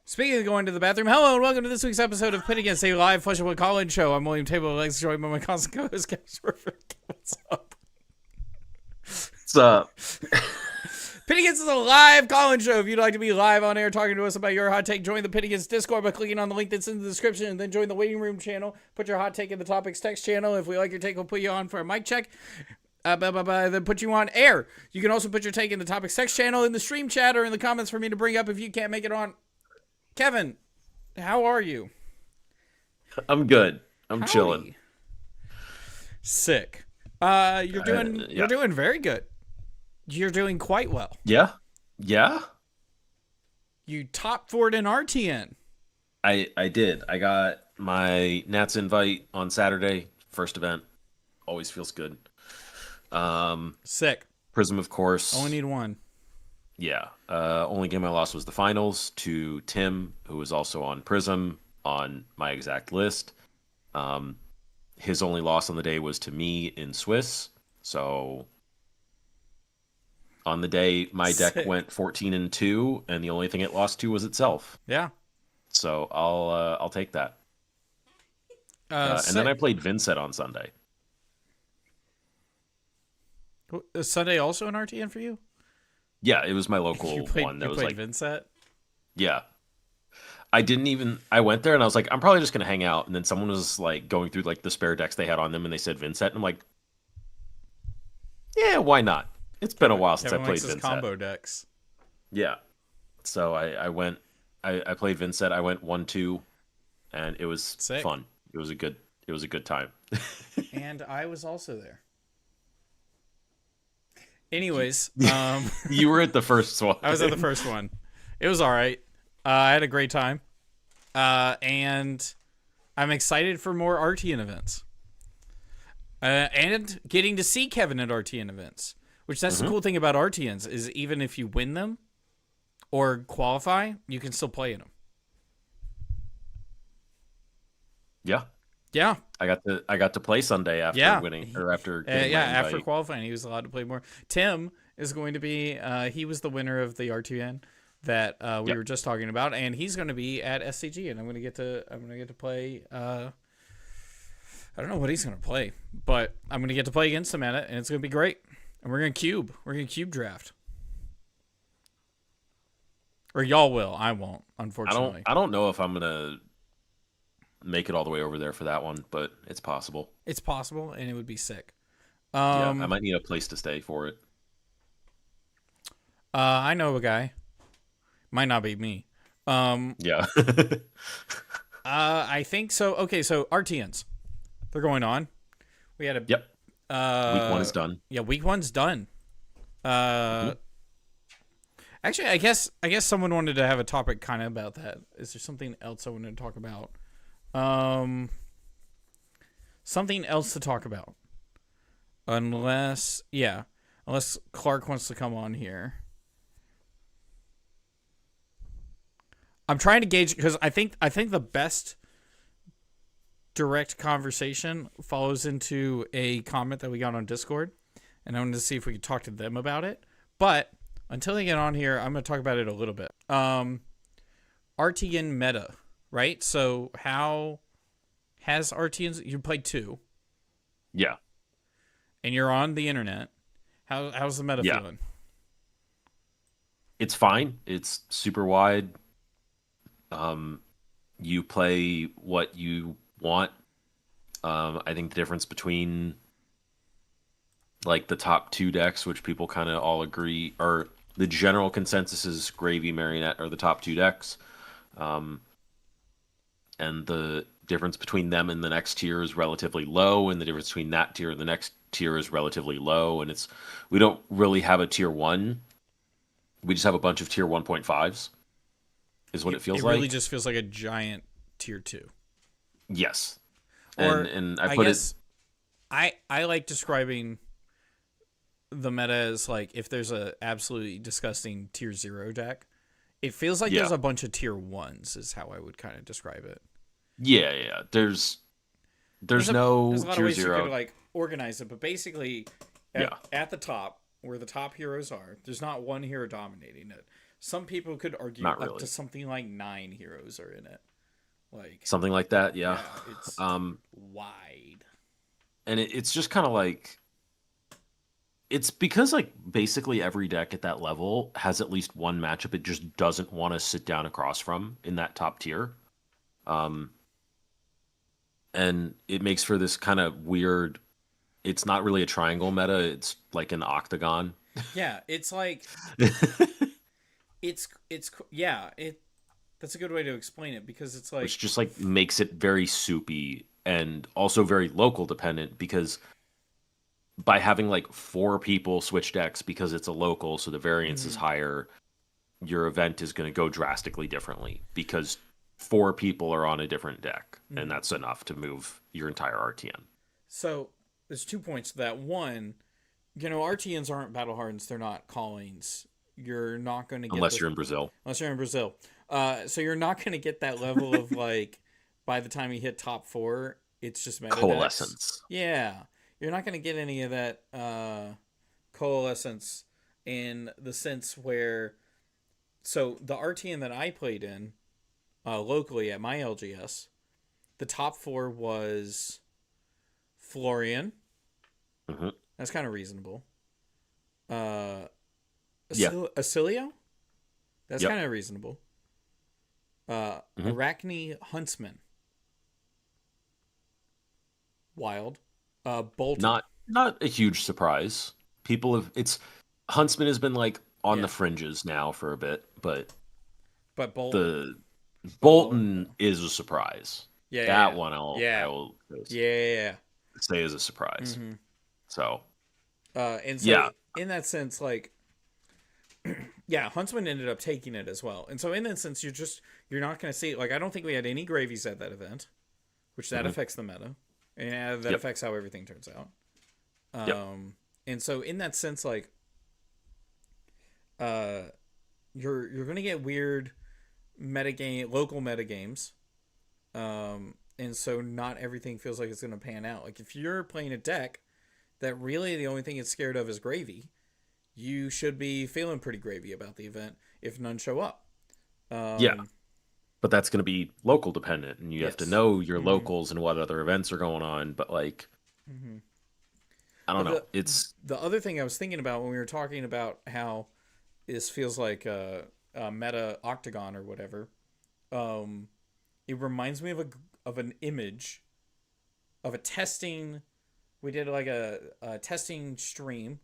Speaking of going to the bathroom, hello and welcome to this week's episode of Pit Against, a live Flushable College show. I'm William Table Legs, joined by my constant co-host, Smurph. What's up? What's up? Pit Against is a live college show. If you'd like to be live on air talking to us about your hot take, join the Pit Against Discord by clicking on the link that's in the description, and then join the waiting room channel. Put your hot take in the topics text channel. If we like your take, we'll put you on for a mic check. Then put you on air. You can also put your take in the topics text channel, in the stream chat, or in the comments for me to bring up if you can't make it on. Kevin, how are you? I'm good. I'm chilling. Sick. You're doing very good. You're doing quite well. Yeah. Yeah. You top 4'd in RTN. I did. I got my Nats invite on Saturday. First event. Always feels good. Sick. Prism, of course. Only need one. Yeah. Only game I lost was the finals to Tim, who was also on Prism on my exact list. His only loss on the day was to me in Swiss. So on the day, my deck went 14-2, and the only thing it lost to was itself. Yeah. So I'll take that. And then I played Vincent on Sunday. Is Sunday also an RTN for you? Yeah, it was my local one. That was like Vincent? Yeah. I went there and I was like, I'm probably just going to hang out. And then someone was like going through like the spare decks they had on them and they said Vincent. And I'm like, yeah, why not? It's been a while since I played Vincent. Combo decks. Yeah. So I played Vincent. I went 1-2 and it was fun. It was a good time. And I was also there. Anyways, you were at the first one. I was at the first one. It was all right. I had a great time. And I'm excited for more RTN events. And getting to see Kevin at RTN events. Which that's the cool thing about RTNs is even if you win them or qualify, you can still play in them. Yeah. Yeah. I got to play Sunday after winning or after getting after qualifying, he was allowed to play more. Tim is going to be he was the winner of the RTN that we were just talking about, and he's going to be at SCG, and I'm going to get to play I don't know what he's going to play, but I'm going to get to play against him at it, and it's going to be great. And we're going to cube draft. Or y'all will. I won't, unfortunately. I don't know if I'm going to make it all the way over there for that one, but it's possible. It's possible, and it would be sick. I might need a place to stay for it. I know a guy. Might not be me. Yeah. I think so. Okay, so RTNs. They're going on. We had a week 1 is done. Yeah, week 1's done. Actually, I guess someone wanted to have a topic kind of about that. Is there something else I wanted to talk about? Something else to talk about. Unless Clark wants to come on here. I'm trying to gauge because I think the best direct conversation follows into a comment that we got on Discord, and I wanted to see if we could talk to them about it. But until they get on here, I'm going to talk about it a little bit. RTN meta, right? So how has RTNs? You played 2. Yeah. And you're on the internet. How's the meta feeling? It's fine. It's super wide. You play what you want. I think the difference between like the top 2 decks, which people kind of all agree, or the general consensus is Gravy, Marionette are the top 2 decks. And the difference between them and the next tier is relatively low, and the difference between that tier and the next tier is relatively low. And we don't really have a tier 1. We just have a bunch of tier 1.5s. Is what it feels like. It really just feels like a giant tier 2. Yes. And I guess I like describing the meta as like if there's a absolutely disgusting tier 0 deck, it feels like there's a bunch of tier 1s is how I would kind of describe it. Yeah. There's no there's a lot tier of ways 0. You could like organize it, but basically at the top where the top heroes are, there's not one hero dominating it. some people could argue Not up to really. something like 9 heroes are in it. Like, Something like that, yeah. yeah, it's Um, wide. and it's just kind of like it's because like basically every deck at that level has at least one matchup it just doesn't want to sit down across from in that top tier. Um, and it makes for this kind of weird. It's not really a triangle meta. It's like an octagon. Yeah, it's like yeah, that's a good way to explain it because it's Which like just like makes it very soupy and also very local dependent because by having like four people switch decks because it's a local, so the variance is mhm. higher, your event is going to go drastically differently because four people are on a different deck, and Mhm. that's enough to move your entire RTN. So there's 2 points to that. One, RTNs aren't battle hardens; they're not callings. You're not going to get Unless this you're in Brazil. unless you're in Brazil. So you're not going to get that level of like by the time you hit top four, it's just meta decks. Coalescence. Yeah, you're not going to get any of that coalescence in the sense where so the RTN that I played in locally at my LGS, the top four was Florian. Hmm. That's kind of reasonable. Uh, Yeah. Acilio. That's Yep. kind of reasonable. Hmm. Arachne Huntsman. Wild. Bolton. Not a huge surprise. People have it's Huntsman has been like on the Yeah. fringes now for a bit, but But Bolton. the Bolton. Bolton is a surprise. Yeah, yeah, That yeah. one I Yeah. will Yeah. say is a surprise. Mm-hmm. So And so yeah. in that sense, like, yeah, Huntsman ended up taking it as well. And so in that sense, you're not going to see like I don't think we had any gravies at that event, which that Hmm. affects the meta, and that Yep. affects how everything turns out. Yep. And so in that sense, like, uh, you're gonna get weird local metagames. And so not everything feels like it's gonna pan out. Like if you're playing a deck that really the only thing it's scared of is gravy, you should be feeling pretty gravy about the event if none show up. Yeah. Um, But that's going to be local dependent, and you have to yes. know your Mm-hmm. locals and what other events are going on. But like, Mm-hmm. I don't But know. It's the other thing I was thinking about when we were talking about how this feels like a meta Octagon or whatever. Um, it reminds me of an image of a testing. We did like a testing stream.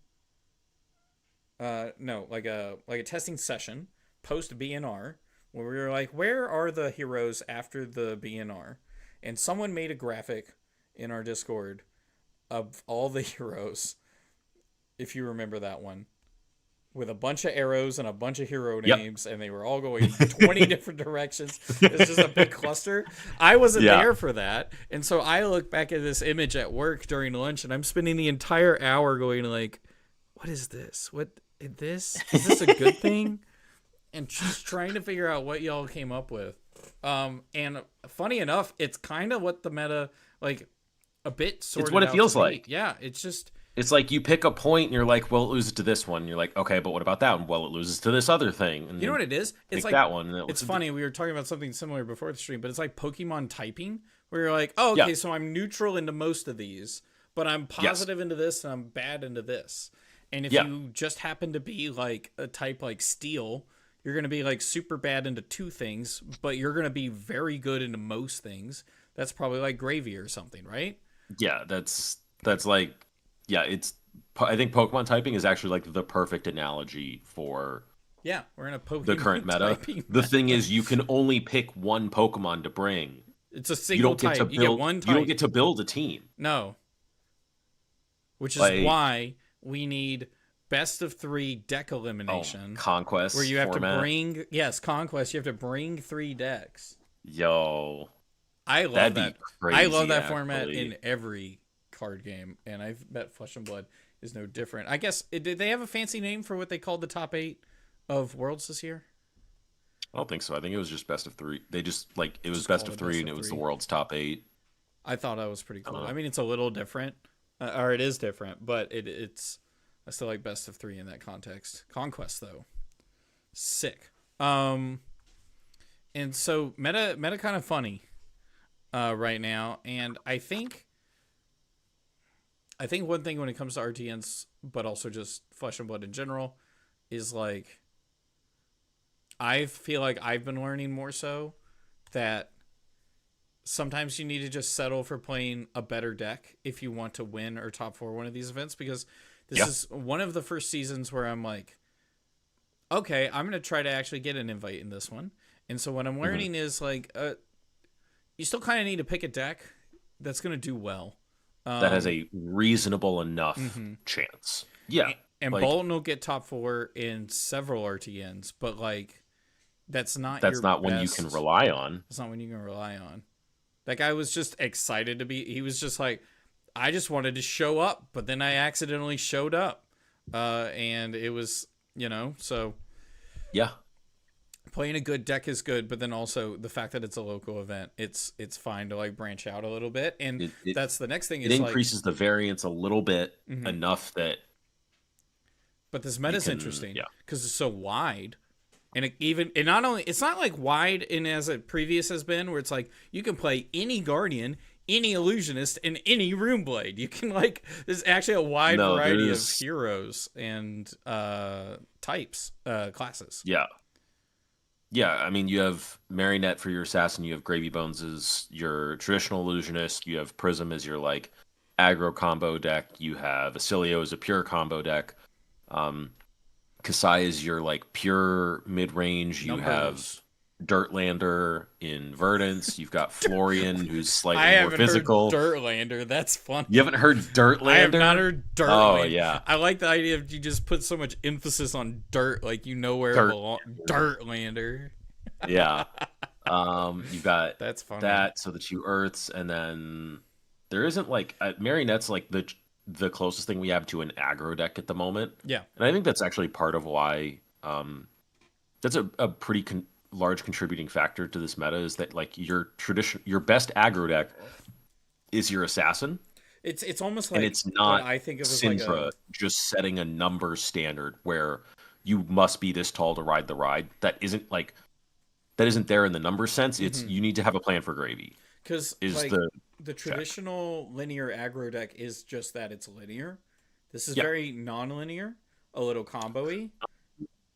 No, like a testing session post BNR where we were like, where are the heroes after the BNR? And someone made a graphic in our Discord of all the heroes, if you remember that one, with a bunch of arrows and a bunch of hero yep. names, and they were all going 20 different directions. It's just a big cluster. I wasn't Yeah. there for that. And so I look back at this image at work during lunch, and I'm spending the entire hour going like, what is this? Is this a good thing? And just trying to figure out what y'all came up with. And funny enough, it's kind of what the meta, like, a bit sorted It's what it out feels to be. like. Yeah, it's just... It's like you pick a point and you're like, well, it loses to this one. You're like, okay, but what about that one? Well, it loses to this other thing. And You know what it is? It's pick like that one. And it's funny. We were talking about something similar before the stream, but it's like Pokemon typing, where you're like, oh, okay, Yeah. so I'm neutral into most of these, but I'm Yes. positive into this and I'm bad into this. And if Yeah. you just happen to be like a type like Steel, you're gonna be like super bad into two things, but you're gonna be very good into most things. That's probably like gravy or something, right? Yeah, that's like, yeah, I think Pokemon typing is actually like the perfect analogy for Yeah, we're in a Pokemon the current meta. typing. The thing is, you can only pick one Pokemon to bring. It's a You single don't get type. to You get build. one You type. don't get to build a team. No. Which is Like, why we need best of 3 deck elimination. Conquest where you have format. to bring conquest, you have to bring 3 decks. Yo, I love that'd that. be crazy. I love that format actually. in every card game, and I bet Flesh and Blood is no different. I guess did they have a fancy name for what they called the top 8 of Worlds this year? I don't think so. I think it was just best of 3. They just like it was Just best called of it 3, best and of it was the 3. world's top 8. I thought that was pretty cool. Uh-huh. I mean, it's a little different, or it is different, but it's I still like best of 3 in that context. Conquest though, Sick. And so meta kind of funny right now, and I think one thing when it comes to RTNs, but also just Flesh and Blood in general, is like I feel like I've been learning more so that sometimes you need to just settle for playing a better deck if you want to win or top 4 one of these events, because this is one of the first seasons where I'm like, okay, I'm going to try to actually get an invite in this one. And so what I'm learning is like, you still kind of need to pick a deck that's going to do well. That has a reasonable enough chance. Yeah. And like, Bolton will get top 4 in several RTNs, but like, that's not when you can rely on. That's not when you can rely on. That guy was just excited to be. He was just like, I just wanted to show up, but then I accidentally showed up, and it was, so. Yeah. Playing a good deck is good, but then also the fact that it's a local event, it's fine to like branch out a little bit, and that's the next thing. It increases the variance a little bit enough that. But this meta is interesting because it's so wide. And it's not like wide in as it previous has been, where it's like you can play any Guardian, any Illusionist, and any Runeblade. You can there's actually a wide variety of heroes and types, classes. Yeah. Yeah, I mean, you have Marionette for your assassin, you have Gravy Bones as your traditional Illusionist, you have Prism as your aggro combo deck, you have Acilio as a pure combo deck. Kasai is your pure mid-range. You have Dirtlander in Verdance. You've got Florian, who's slightly more physical. Dirtlander, that's funny. You haven't heard Dirtlander? I have not heard Dirtlander. Oh yeah, I like the idea of you just put so much emphasis on dirt, like you know where it belongs. Dirtlander. Yeah. You've got that's funny. That, so the 2 Earths, and then there isn't Marionette's the closest thing we have to an aggro deck at the moment. Yeah. And I think that's actually part of why that's a pretty large contributing factor to this meta, is that your best aggro deck is your assassin. It's almost like, and it's not I think of Syndra just setting a number standard where you must be this tall to ride the ride. That isn't there in the number sense. It's you need to have a plan for Gravy. Because the traditional linear aggro deck is just that, it's linear. This is very non-linear, a little combo-y.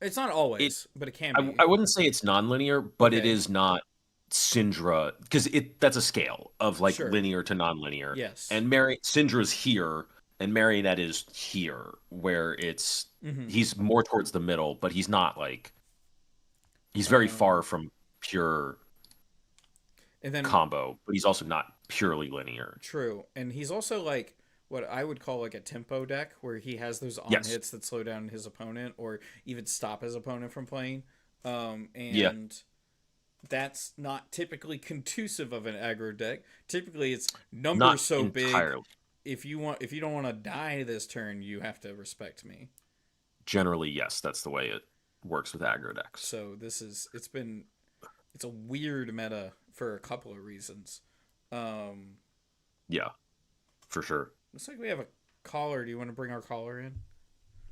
It's not always, but it can be. I wouldn't say it's non-linear, but it is not Syndra, because that's a scale of linear to non-linear. Yes. And Syndra's here, and Marionette is here, where it's he's more towards the middle, but he's not he's very far from pure combo, but he's also not purely linear. True. And he's also what I would call a tempo deck, where he has those hits that slow down his opponent or even stop his opponent from playing. That's not typically conducive of an aggro deck. Typically it's numbers not so entirely big. If you don't want to die this turn, you have to respect me. Generally, yes, that's the way it works with aggro decks. So it's a weird meta for a couple of reasons. Yeah, for sure. Looks like we have a caller. Do you want to bring our caller in?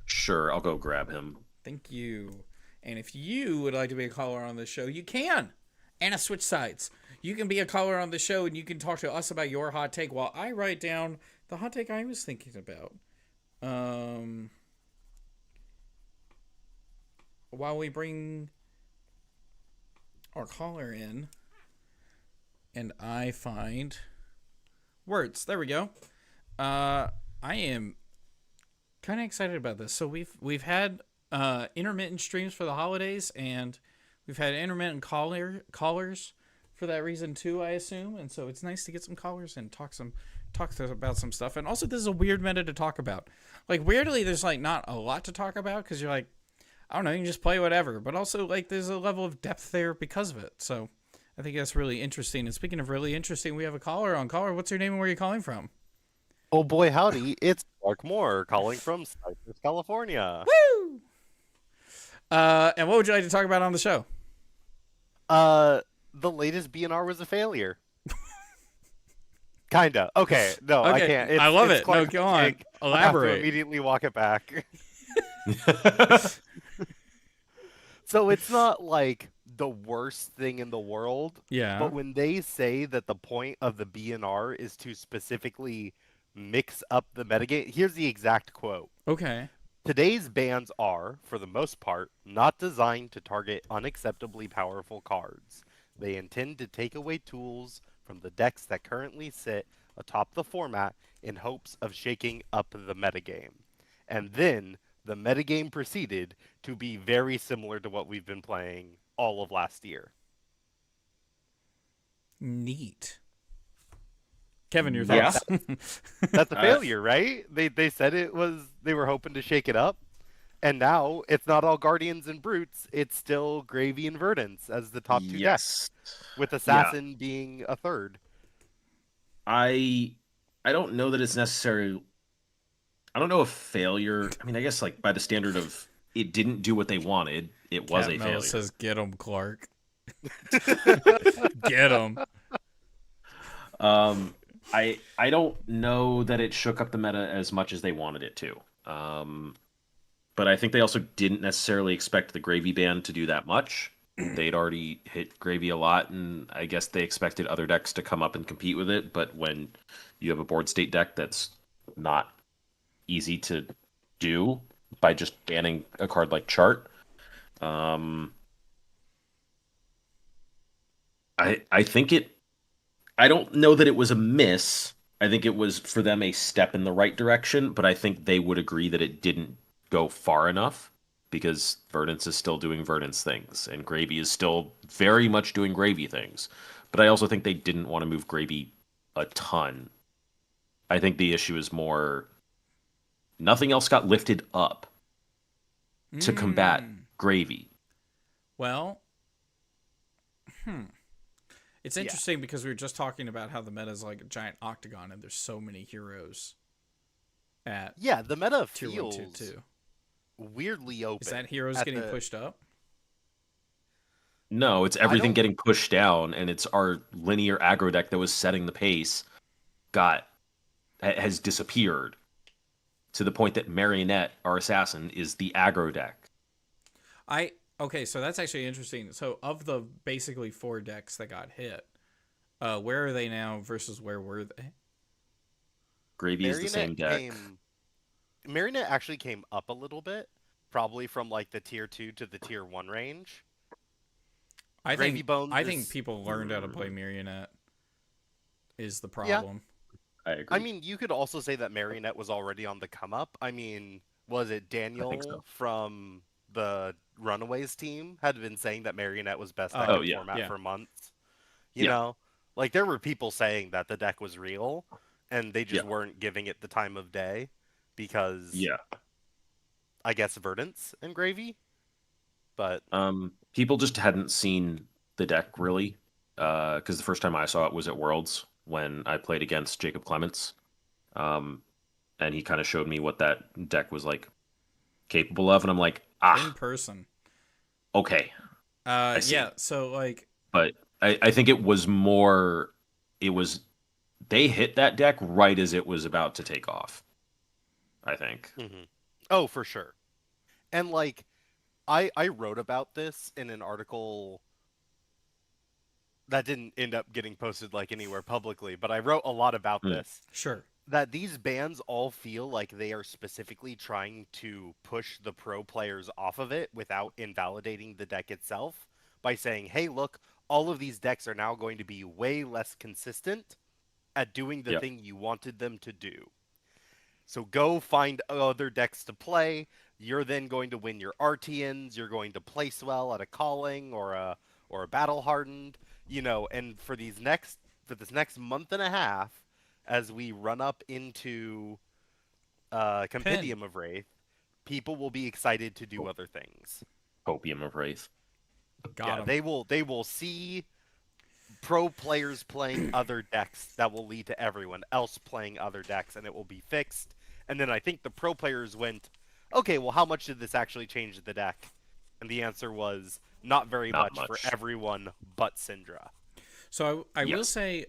Sure, I'll go grab him. Thank you. And if you would like to be a caller on the show, you can. And switch sides. You can be a caller on the show, and you can talk to us about your hot take while I write down the hot take I was thinking about. While we bring our caller in, and I find words. There we go. I am kind of excited about this. So we've had intermittent streams for the holidays, and we've had intermittent callers for that reason too, I assume. And so it's nice to get some callers and talk about some stuff. And also, this is a weird meta to talk about. Weirdly, there's not a lot to talk about, because you're I don't know, you can just play whatever. But also, there's a level of depth there because of it. So I think that's really interesting. And speaking of really interesting, we have a caller on. Caller, what's your name and where are you calling from? Oh boy, howdy. It's Mark Moore calling from Cypress, California. Woo! And what would you like to talk about on the show? The latest BNR was a failure. Kinda. Okay. No, okay. I can't. I love it. No, go on. Elaborate. I have to immediately walk it back. So it's not like the worst thing in the world, Yeah. but when they say that the point of the BNR is to specifically mix up the metagame, here's the exact quote. Okay. Today's bans are, for the most part, not designed to target unacceptably powerful cards. They intend to take away tools from the decks that currently sit atop the format in hopes of shaking up the metagame. And then the metagame proceeded to be very similar to what we've been playing all of last year. Neat. Kevin, your Yeah. thoughts? That's a failure, right? They said it was they were hoping to shake it up. And now it's not all Guardians and Brutes, it's still Gravy and Verdance as the top two decks, Yes. with Yeah. Assassin being a third. I don't know that it's necessary. I don't know if failure. I mean, I guess like by the standard of it didn't do what they wanted, it was Cat a Mel failure. says, "Get him, Clark. Get him." I don't know that it shook up the meta as much as they wanted it to. But I think they also didn't necessarily expect the Gravy ban to do that much. They'd already hit Gravy a lot, and I guess they expected other decks to come up and compete with it. But when you have a board state deck that's not easy to do by just banning a card like Chart, I think it. I don't know that it was a miss. I think it was for them a step in the right direction, but I think they would agree that it didn't go far enough because Verdance is still doing Verdance things and Gravy is still very much doing Gravy things. But I also think they didn't want to move Gravy a ton. I think the issue is more nothing else got lifted up to combat Gravy. Well, it's interesting because we were just talking about how the meta is like a giant octagon, and there's so many heroes at Yeah, the meta tier 1, feels tier 2. weirdly open. Is that heroes getting pushed up? No, it's everything getting pushed down, and it's our linear aggro deck that was setting the pace has disappeared to the point that Marionette, our assassin, is the aggro deck. Okay, so that's actually interesting. So of the basically 4 decks that got hit, where are they now versus where were they? Gravy is the same deck. Marionette actually came up a little bit, probably from like the tier 2 to the tier 1 range. I think people learned how to play Marionette is the problem. I agree. I mean, you could also say that Marionette was already on the come up. I mean, was it Daniel from the Runaways team had been saying that Marionette was best deck in format for months? You know? Like, there were people saying that the deck was real, and they just weren't giving it the time of day because, I guess, Verdance and Gravy. But people just hadn't seen the deck, really, because the first time I saw it was at Worlds when I played against Jacob Clements, and he kind of showed me what that deck was like capable of, and I'm like, in person. Okay. Yeah, so like, but I think it was more. They hit that deck right as it was about to take off. I think. Mm-hmm. Oh, for sure. And like, I wrote about this in an article that didn't end up getting posted like anywhere publicly, but I wrote a lot about this. Sure. That these bans all feel like they are specifically trying to push the pro players off of it without invalidating the deck itself by saying, hey, look, all of these decks are now going to be way less consistent at doing the thing you wanted them to do. So go find other decks to play. You're then going to win your RTNs. You're going to place well at a calling or a battle hardened, you know. And for this next month and a half, as we run up into Compendium of Wraith, people will be excited to do other things. Copium of Wraith. They will see pro players playing other decks that will lead to everyone else playing other decks, and it will be fixed. And then I think the pro players went, okay, well, how much did this actually change the deck? And the answer was not very much for everyone but Syndra. So I will say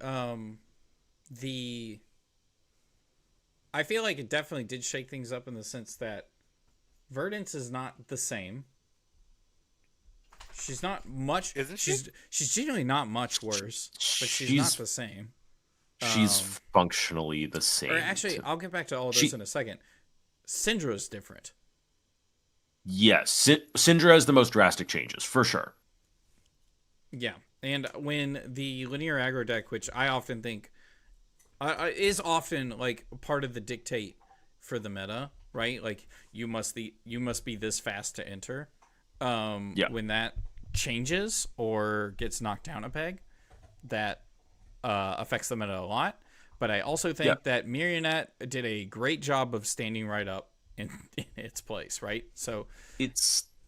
I feel like it definitely did shake things up in the sense that Verdance is not the same. She's not much. Isn't she? She's genuinely not much worse, but she's not the same. She's functionally the same. Or actually, I'll get back to all this in a second. Syndra's different. Yes, Syndra has the most drastic changes, for sure. Yeah, and when the linear aggro deck, which I often think is often like part of the dictate for the meta, right? Like you must be this fast to enter. When that changes or gets knocked down a peg, that affects the meta a lot. But I also think that Marionette did a great job of standing right up in its place, right? So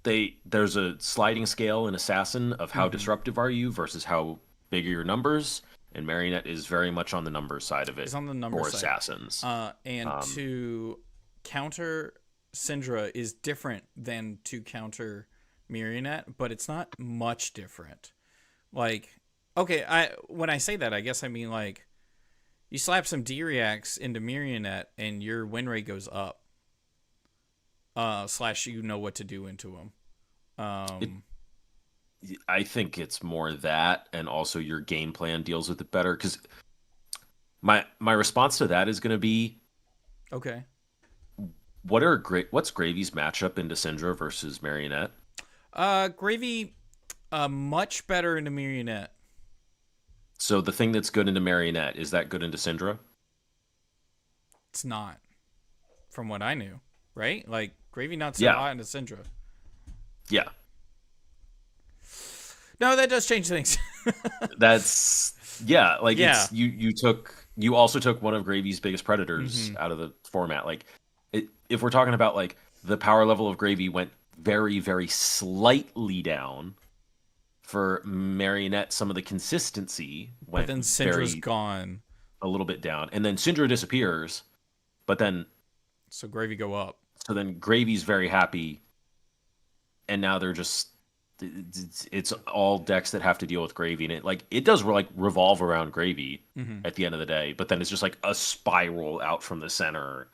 there's a sliding scale in Assassin of how disruptive are you versus how big are your numbers, and Marionette is very much on the numbers side of it. It's on the numbers for side. Assassins. To counter Syndra is different than to counter Marionette, but it's not much different. Like, okay, when I say that, I guess I mean like you slap some D-reacts into Marionette and your win rate goes up. / you know what to do into them. I think it's more that, and also your game plan deals with it better. Because my response to that is going to be, okay, what's Gravy's matchup into Syndra versus Marionette? Gravy, much better into Marionette. So the thing that's good into Marionette, is that good into Syndra? It's not, from what I knew, right? Like Gravy not so hot into Syndra. Yeah. No, that does change things. It's you also took one of Gravy's biggest predators out of the format. Like if we're talking about like the power level of Gravy went very, very slightly down. For Marionette, some of the consistency went, but then Syndra's gone a little bit down, and then Syndra disappears, but then so Gravy go up. So then Gravy's very happy, and now they're just it's all decks that have to deal with Gravy, and it does like revolve around Gravy at the end of the day, but then it's just like a spiral out from the center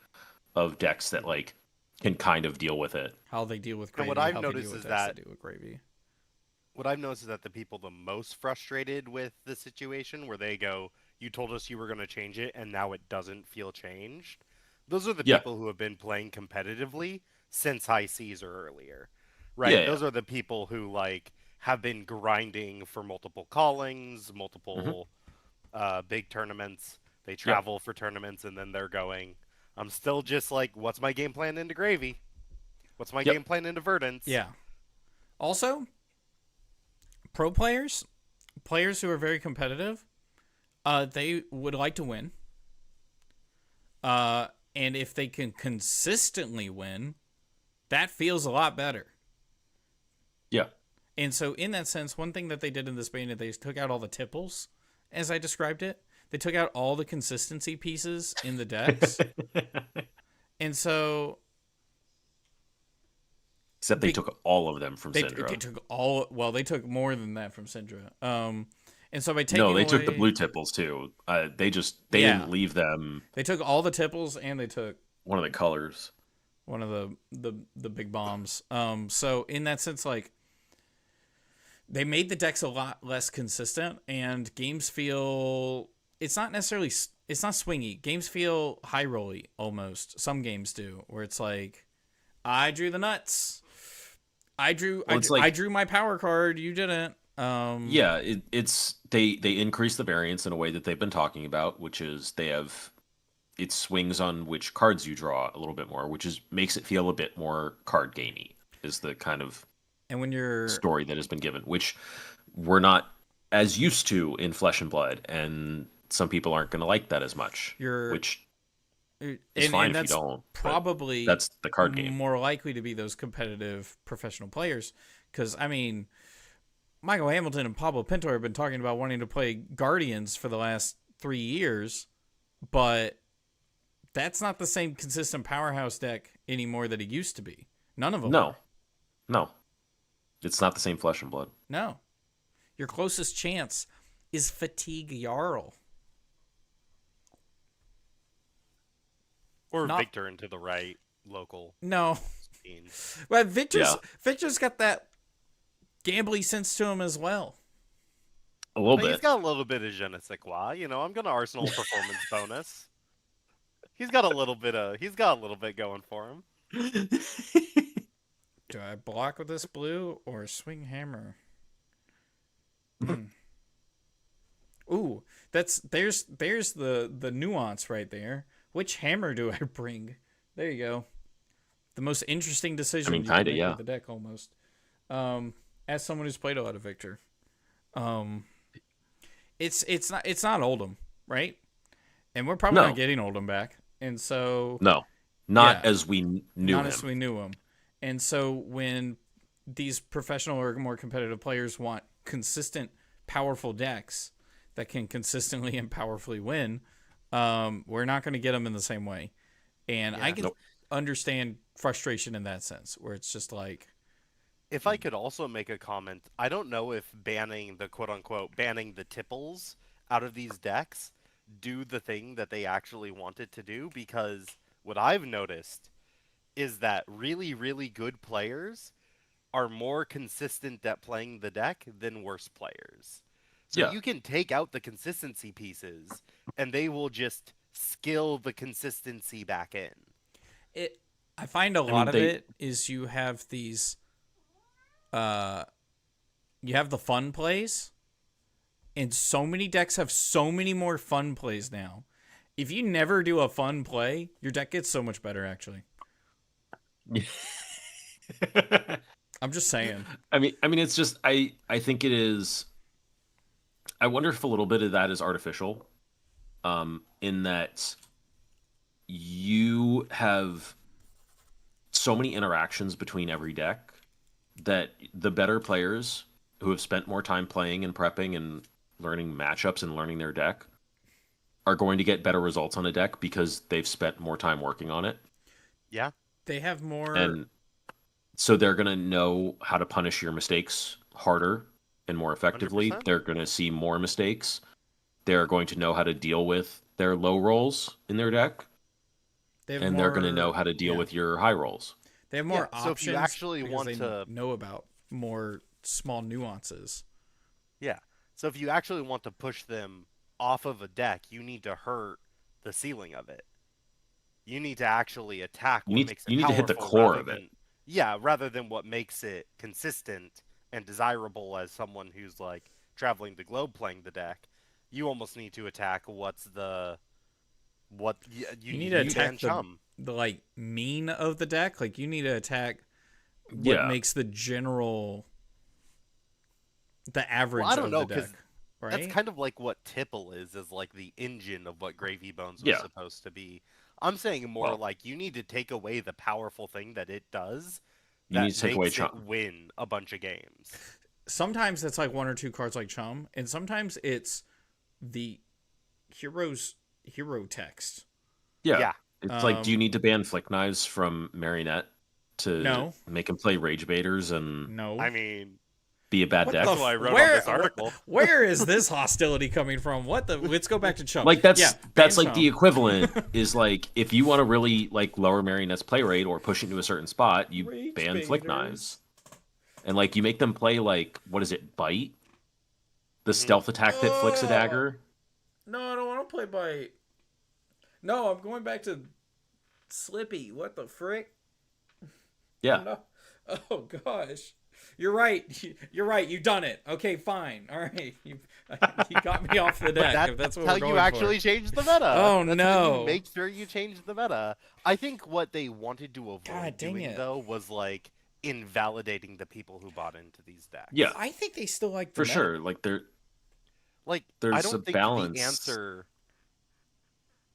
of decks that like can kind of deal with it. How they deal with Gravy. And what I've noticed is that deal with Gravy. What I've noticed is that the people the most frustrated with the situation where they go, you told us you were going to change it and now it doesn't feel changed. Those are the people who have been playing competitively since High Seas or earlier, right? Those are the people who like have been grinding for multiple callings, multiple big tournaments. They travel for tournaments and then they're going, I'm still just like, what's my game plan into Gravy? What's my game plan into Verdance? Yeah. Also, pro players who are very competitive, they would like to win. And if they can consistently win, that feels a lot better. Yeah. And so in that sense, one thing that they did in this beta, they took out all the tipples, as I described it. They took out all the consistency pieces in the decks. And so... Except they took all of them from Syndra. They took more than that from Syndra. And so by taking they took the blue tipples too. They didn't leave them. They took all the tipples and they took one of the colors. One of the big bombs. So in that sense, like they made the decks a lot less consistent, and games feel it's not swingy. Games feel high rolly almost. Some games do, where it's like I drew the nuts. I drew my power card. You didn't. They increase the variance in a way that they've been talking about, which is it swings on which cards you draw a little bit more, which makes it feel a bit more card gamey, is the kind of story that has been given, which we're not as used to in Flesh and Blood, and some people aren't going to like that as much. It's fine if you don't. Probably that's the card game. More likely to be those competitive professional players, because I mean, Michael Hamilton and Pablo Pintor have been talking about wanting to play Guardians for the last 3 years, but that's not the same consistent powerhouse deck anymore that it used to be. None of them. No, it's not the same Flesh and Blood. No, your closest chance is Fatigue Jarl. Or Victor into the right local. No. Scenes. But Victor's got that gambly sense to him as well. A little But he's bit. got a little bit of je ne sais quoi. You know, I'm gonna Arsenal performance bonus. He's got a little bit going for him. Do I block with this blue or swing hammer? Ooh, there's the nuance right there. Which hammer do I bring? There you go. The most interesting decision you can make with the deck, almost. As someone who's played a lot of Victor, it's not Oldham, right? And we're probably not getting Oldham back, and so not as we knew not him. as we knew him. And so when these professional or more competitive players want consistent, powerful decks that can consistently and powerfully win, we're not going to get them in the same way. And I can understand frustration in that sense, where it's just like... If I could also make a comment, I don't know if banning the quote-unquote, banning the tipples out of these decks do the thing that they actually wanted to do, because what I've noticed is that really, really good players are more consistent at playing the deck than worse players. So you can take out the consistency pieces, and they will just skill the consistency back in. I find a lot of it is you have these... you have the fun plays, and so many decks have so many more fun plays now. If you never do a fun play, your deck gets so much better, actually. I'm just saying. I mean, it's just I think it is. I wonder if a little bit of that is artificial, in that you have so many interactions between every deck that the better players who have spent more time playing and prepping and learning matchups and learning their deck are going to get better results on a deck because they've spent more time working on it. Yeah. They have more... And so they're going to know how to punish your mistakes harder and more effectively. 100%. They're going to see more mistakes. They're going to know how to deal with their low rolls in their deck. They're going to know how to deal with your high rolls. They have more options. So if you actually want to know about more small nuances. Yeah. So if you actually want to push them off of a deck, you need to hurt the ceiling of it. You need to actually attack what makes it powerful. You need to hit the core of it. Yeah, rather than what makes it consistent and desirable as someone who's like traveling the globe playing the deck. You almost need to attack you need to attack the like mean of the deck. Like you need to attack what makes the average I don't know, of the deck. Right? That's kind of like what Tipple is like the engine of what Gravy Bones was supposed to be. I'm saying more like you need to take away the powerful thing that it does that makes it win a bunch of games. Sometimes it's like one or two cards like Chum, and sometimes it's the hero text. Yeah. It's like, do you need to ban Flick Knives from Marionette to make him play Rage Baiters and I mean, be a bad deck? That's why I wrote on this article. Where is this hostility coming from? Let's go back to Chum. Like that's like the equivalent is like if you want to really like lower Marionette's play rate or push it to a certain spot, you ban Flick Knives. And like you make them play like, what is it, Bite? The stealth attack that flicks a dagger? No, I don't want to play Bite. No, I'm going back to Slippy. What the frick? Yeah. No. Oh gosh. You're right. You're right. You've done it. Okay, fine. All right. You got me off the deck. That's what how we're going you actually change the meta. Oh, that's no. How you make sure you change the meta. I think what they wanted to avoid doing, though, was like invalidating the people who bought into these decks. Yeah. I think they still like the For meta. sure. Like there's I don't a think balance. the answer...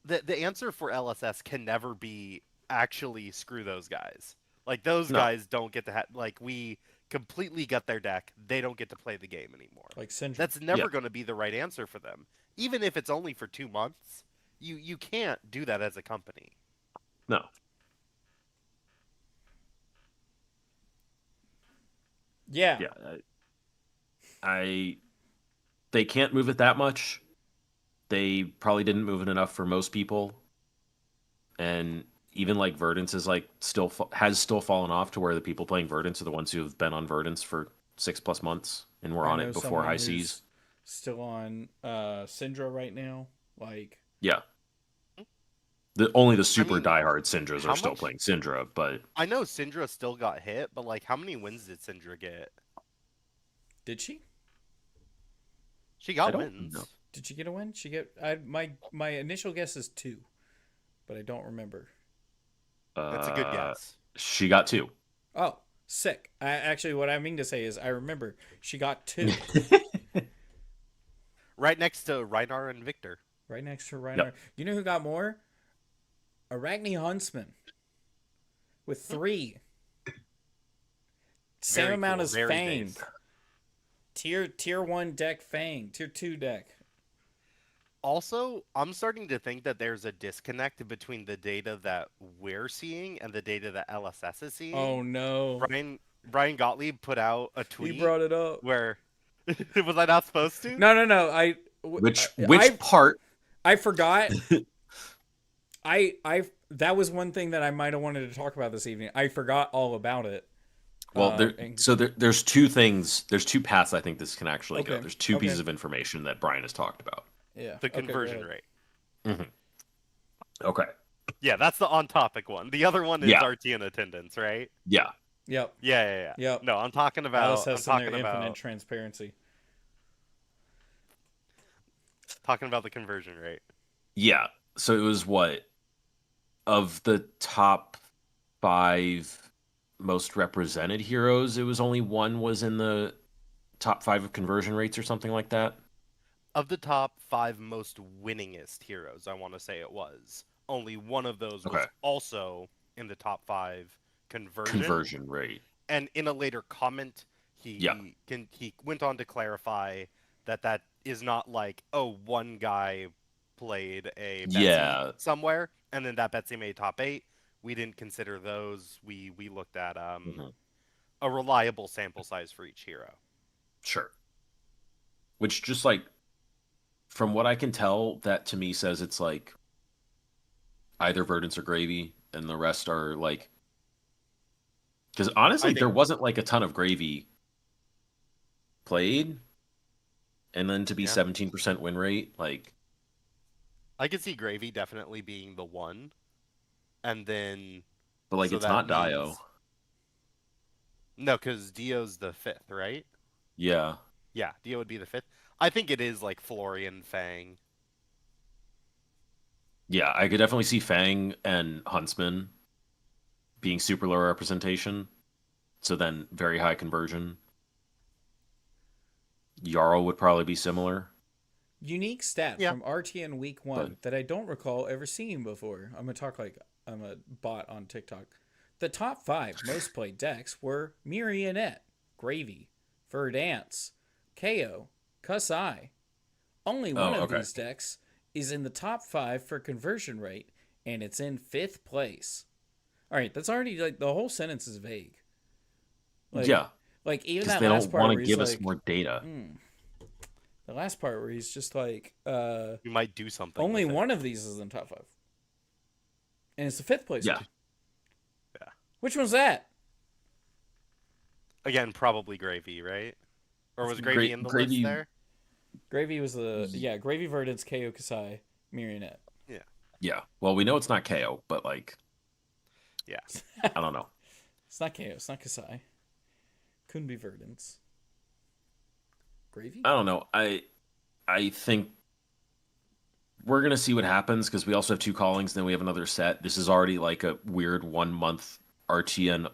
The answer for LSS can never be actually screw those guys. Like, those guys don't get to we completely gut their deck. They don't get to play the game anymore. Like Syndrome. That's never going to be the right answer for them. Even if it's only for 2 months, you can't do that as a company. No. Yeah. Yeah. They can't move it that much. They probably didn't move it enough for most people. And even like Verdance is like has still fallen off to where the people playing Verdance are the ones who have been on Verdance for 6+ months, and we're I on know it before someone high who's seas. still on Syndra right now. Like, Yeah. Only the I super mean, diehard Syndras how are still much? playing Syndra, but I know Syndra still got hit, but like, how many wins did Syndra get? did she? She I got don't know. wins. Did she get a win? My initial guess is 2, but I don't remember. That's a good Uh, guess. she got 2. Oh, sick. Actually, what I mean to say is I remember she got 2 Right next to Reinar and Victor. right next to Reinhardt. Yep. You know who got more? Arachne Huntsman with 3. Same Very amount cool, as very Fang. base. Tier 1 deck Fang. Tier 2 deck. Also, I'm starting to think that there's a disconnect between the data that we're seeing and the data that LSS is seeing. Oh no. Brian Gottlieb put out a He tweet brought it up. where was I not supposed to? No. Which part? I forgot. I that was one thing that I might have wanted to talk about this evening. I forgot all about it. Well, there's 2 things. There's 2 paths I think this can actually go. Okay. There's 2 Okay. pieces of information that Brian has talked about. Yeah. The Okay, go conversion ahead. rate. Okay. Yeah, that's the on-topic one. The other one is Yeah. RT in attendance, right? Yeah. Yep. Yeah. Yep. No, I'm talking about. I'm LSS and talking their infinite about. transparency. Talking about the conversion rate. Yeah. So it was what of the top 5 most represented heroes, it was only 1 was in the top 5 of conversion rates or something like that. Of the top 5 most winningest heroes, I want to say it was. Only one of those was Okay. also in the top 5 conversion. Conversion rate. And in a later comment, he went on to clarify that that is not like, oh, one guy played a Betsy somewhere, and then that Betsy made top 8. We didn't consider those. We looked at a reliable sample size for each hero. Sure. Which just like, from what I can tell, that to me says it's like either Verdance or Gravy, and the rest are like. Because honestly, there wasn't like a ton of Gravy played, and then to be 17% win rate, like. I could see Gravy definitely being the one, and then. But like, so it's that not means... Dio. No, because Dio's the 5th, right? Yeah. Yeah, Dio would be the 5th. I think it is like Florian, Fang. Yeah, I could definitely see Fang and Huntsman being super low representation. So then very high conversion. Jarl would probably be similar. Unique stat from RTN week 1 that I don't recall ever seeing before. I'm going to talk like I'm a bot on TikTok. The top 5 most played decks were Marionette, Gravy, Verdance, KO, Kusai. Only one of these decks is in the top 5 for conversion rate, and it's in 5th place. All right, that's already like the whole sentence is vague. Like, yeah. Like even that they last don't part want where to he's give us like, more data. The last part where he's just like, we might do something. Only one of these is in top 5. And it's the 5th place. Yeah. Yeah. Which one's that? Again, probably Gravy, right? Or was Gravy in the list there? Gravy was Gravy, Verdance, KO, Kasai, Marionette. Yeah. Yeah. Well, we know it's not KO, but like, yeah, I don't know. It's not KO. It's not Kasai. Couldn't be Verdance. Gravy? I don't know. I think we're gonna see what happens because we also have 2 callings. Then we have another set. This is already like a weird 1 month RTN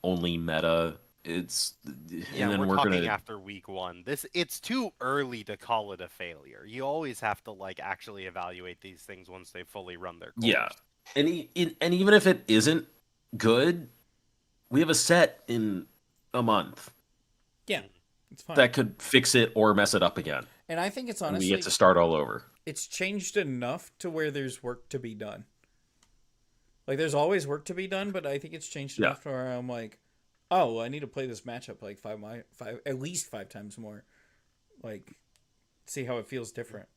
only meta. It's and then we're talking gonna after week 1. It's too early to call it a failure. You always have to like actually evaluate these things once they fully run their course. Yeah, and even if it isn't good, we have a set in a month. Yeah, it's fine. That could fix it or mess it up again. And I think it's honestly we get to start all over. It's changed enough to where there's work to be done. Like there's always work to be done, but I think it's changed enough to where I'm like, oh, well, I need to play this matchup like at least 5 times more, like see how it feels different.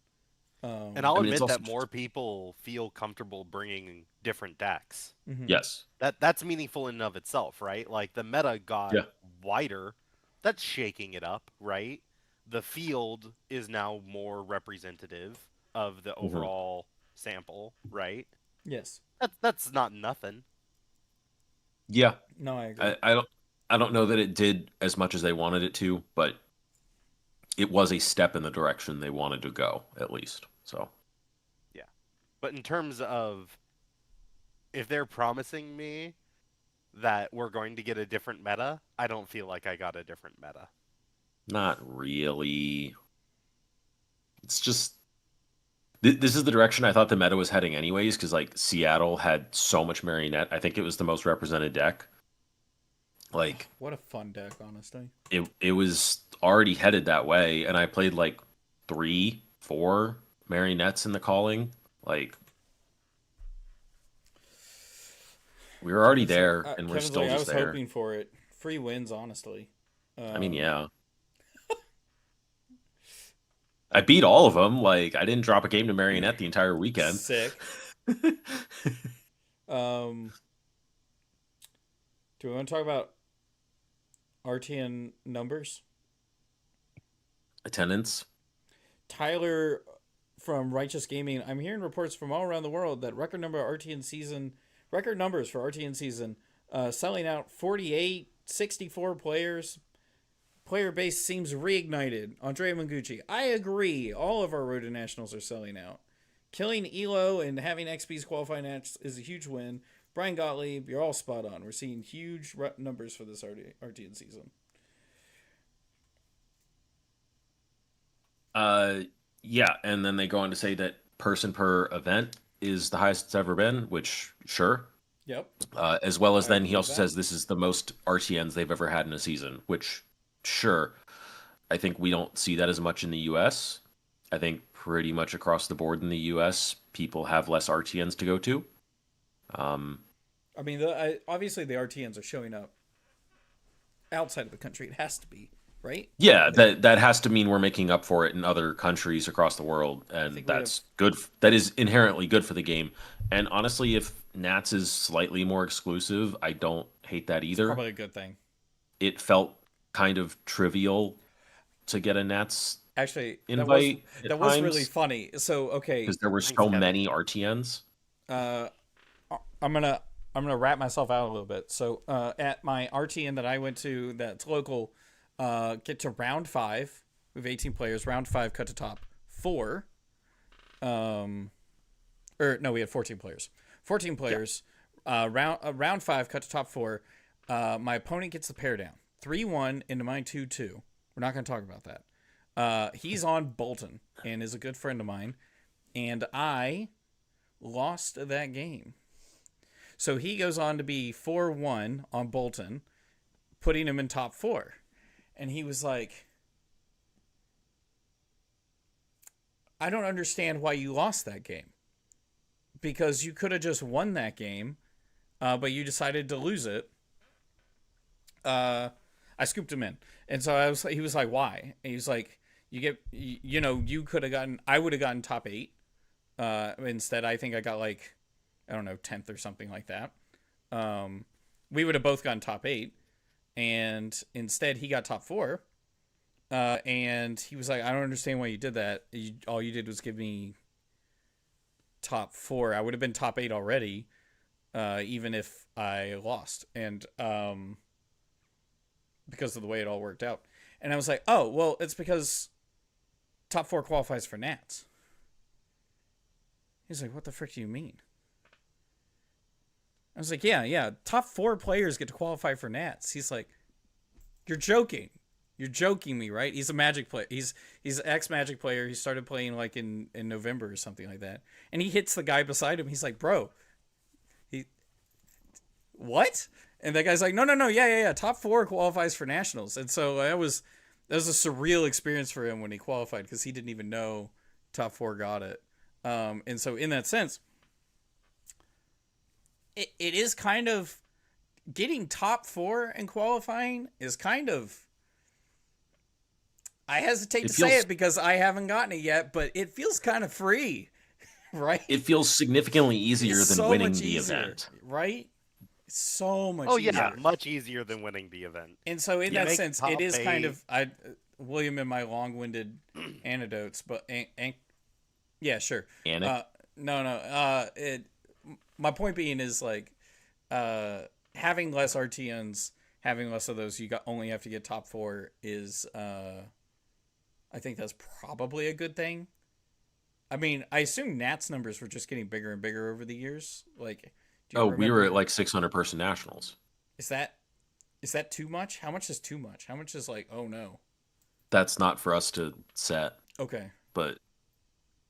And I'll admit that more people feel comfortable bringing different decks. Mm-hmm. Yes, that's meaningful in and of itself, right? Like the meta got wider that's shaking it up, right? The field is now more representative of the Mhm. overall sample, right? Yes. That's not nothing. Yeah, No, I agree. I don't know that it did as much as they wanted it to, but it was a step in the direction they wanted to go, at least. So Yeah. But in terms of if they're promising me that we're going to get a different meta, I don't feel like I got a different meta. not really. It's just this is the direction I thought the meta was heading anyways, because like Seattle had so much Marionette. I think it was the most represented deck. Like What a fun deck, honestly. it was already headed that way, and I played like 3, 4 Marionettes in the calling. Like we were already there, and we're Kevin's still like, I just was there. hoping for it. Free wins, honestly. I mean, yeah. I beat all of them. Like I didn't drop a game to Marionette the entire weekend. Sick. Um, do we want to talk about RTN numbers? Attendance. Tyler from Righteous Gaming. I'm hearing reports from all around the world that record numbers for RTN season, selling out 48, 64 players. Player base seems reignited. Andre Mangucci. I agree. All of our Road to Nationals are selling out. Killing Elo and having XP's qualifying match is a huge win. Brian Gottlieb, you're all spot on. We're seeing huge numbers for this RTN season. Yeah, and then they go on to say that person per event is the highest it's ever been, which sure. Yep. As well as I then he believe also that. says this is the most RTNs they've ever had in a season, which sure. I think we don't see that as much in the US. I think pretty much across the board in the US, people have less RTNs to go to. I mean, obviously the RTNs are showing up outside of the country. It has to be, right? Yeah, that has to mean we're making up for it in other countries across the world, and think we that's good. That is inherently good for the game. And honestly, if Nats is slightly more exclusive, I don't hate that either. Probably a good thing. It felt kind of trivial to get a Nats Actually, invite that was really funny. So okay, because there were Thanks, so Kevin. many RTNs. I'm gonna wrap myself out a little bit. So at my RTN that I went to, that's local, get to round 5. We have 18 players. Round 5, cut to top 4. Or no, we had 14 players. 14 players. Round 5, cut to top 4. My opponent gets the pair down. 3-1 into mine 2-2. We're not gonna talk about that. He's on Bolton and is a good friend of mine, and I lost that game. So he goes on to be 4-1 on Bolton, putting him in top 4. And he was like, I don't understand why you lost that game. Because you could have just won that game, but you decided to lose it. I scooped him in. And so he was like, why? And he was like, you could have I would have gotten top 8. Instead, I think I got like, I don't know, 10th or something like that. We would have both gotten top 8, and instead he got top 4. And he was like, I don't understand why you did that. All you did was give me top 4. I would have been top 8 already, even if I lost. And because of the way it all worked out. And I was like, oh, well, it's because top 4 qualifies for Nats. He's like, what the frick do you mean? I was like, yeah. Top 4 players get to qualify for Nats. He's like, you're joking. You're joking me, right? He's a Magic player. He's an ex-Magic player. He started playing like in November or something like that. And he hits the guy beside him. He's like, bro, what? And that guy's like, no, yeah. Top 4 qualifies for Nationals. And so that was a surreal experience for him when he qualified, because he didn't even know top 4 got it. And so in that sense, it is kind of getting top 4 and qualifying is kind of, I hesitate to say it because I haven't gotten it yet, but it feels kind of free, right? It feels significantly easier than winning the event. Right? It's so much Oh easier. yeah, much easier than winning the event. And so in You that make sense, top it is kind 8. of William and my long-winded anecdotes, but yeah, sure. Annick? No. My point being is like having less RTNs, having less of those, only have to get top 4 is I think that's probably a good thing. I mean, I assume Nat's numbers were just getting bigger and bigger over the years. Like, do you Oh, remember? we were at like 600-person nationals. Is that too much? How much is too much? How much is like, oh no? That's not for us to set, Okay. but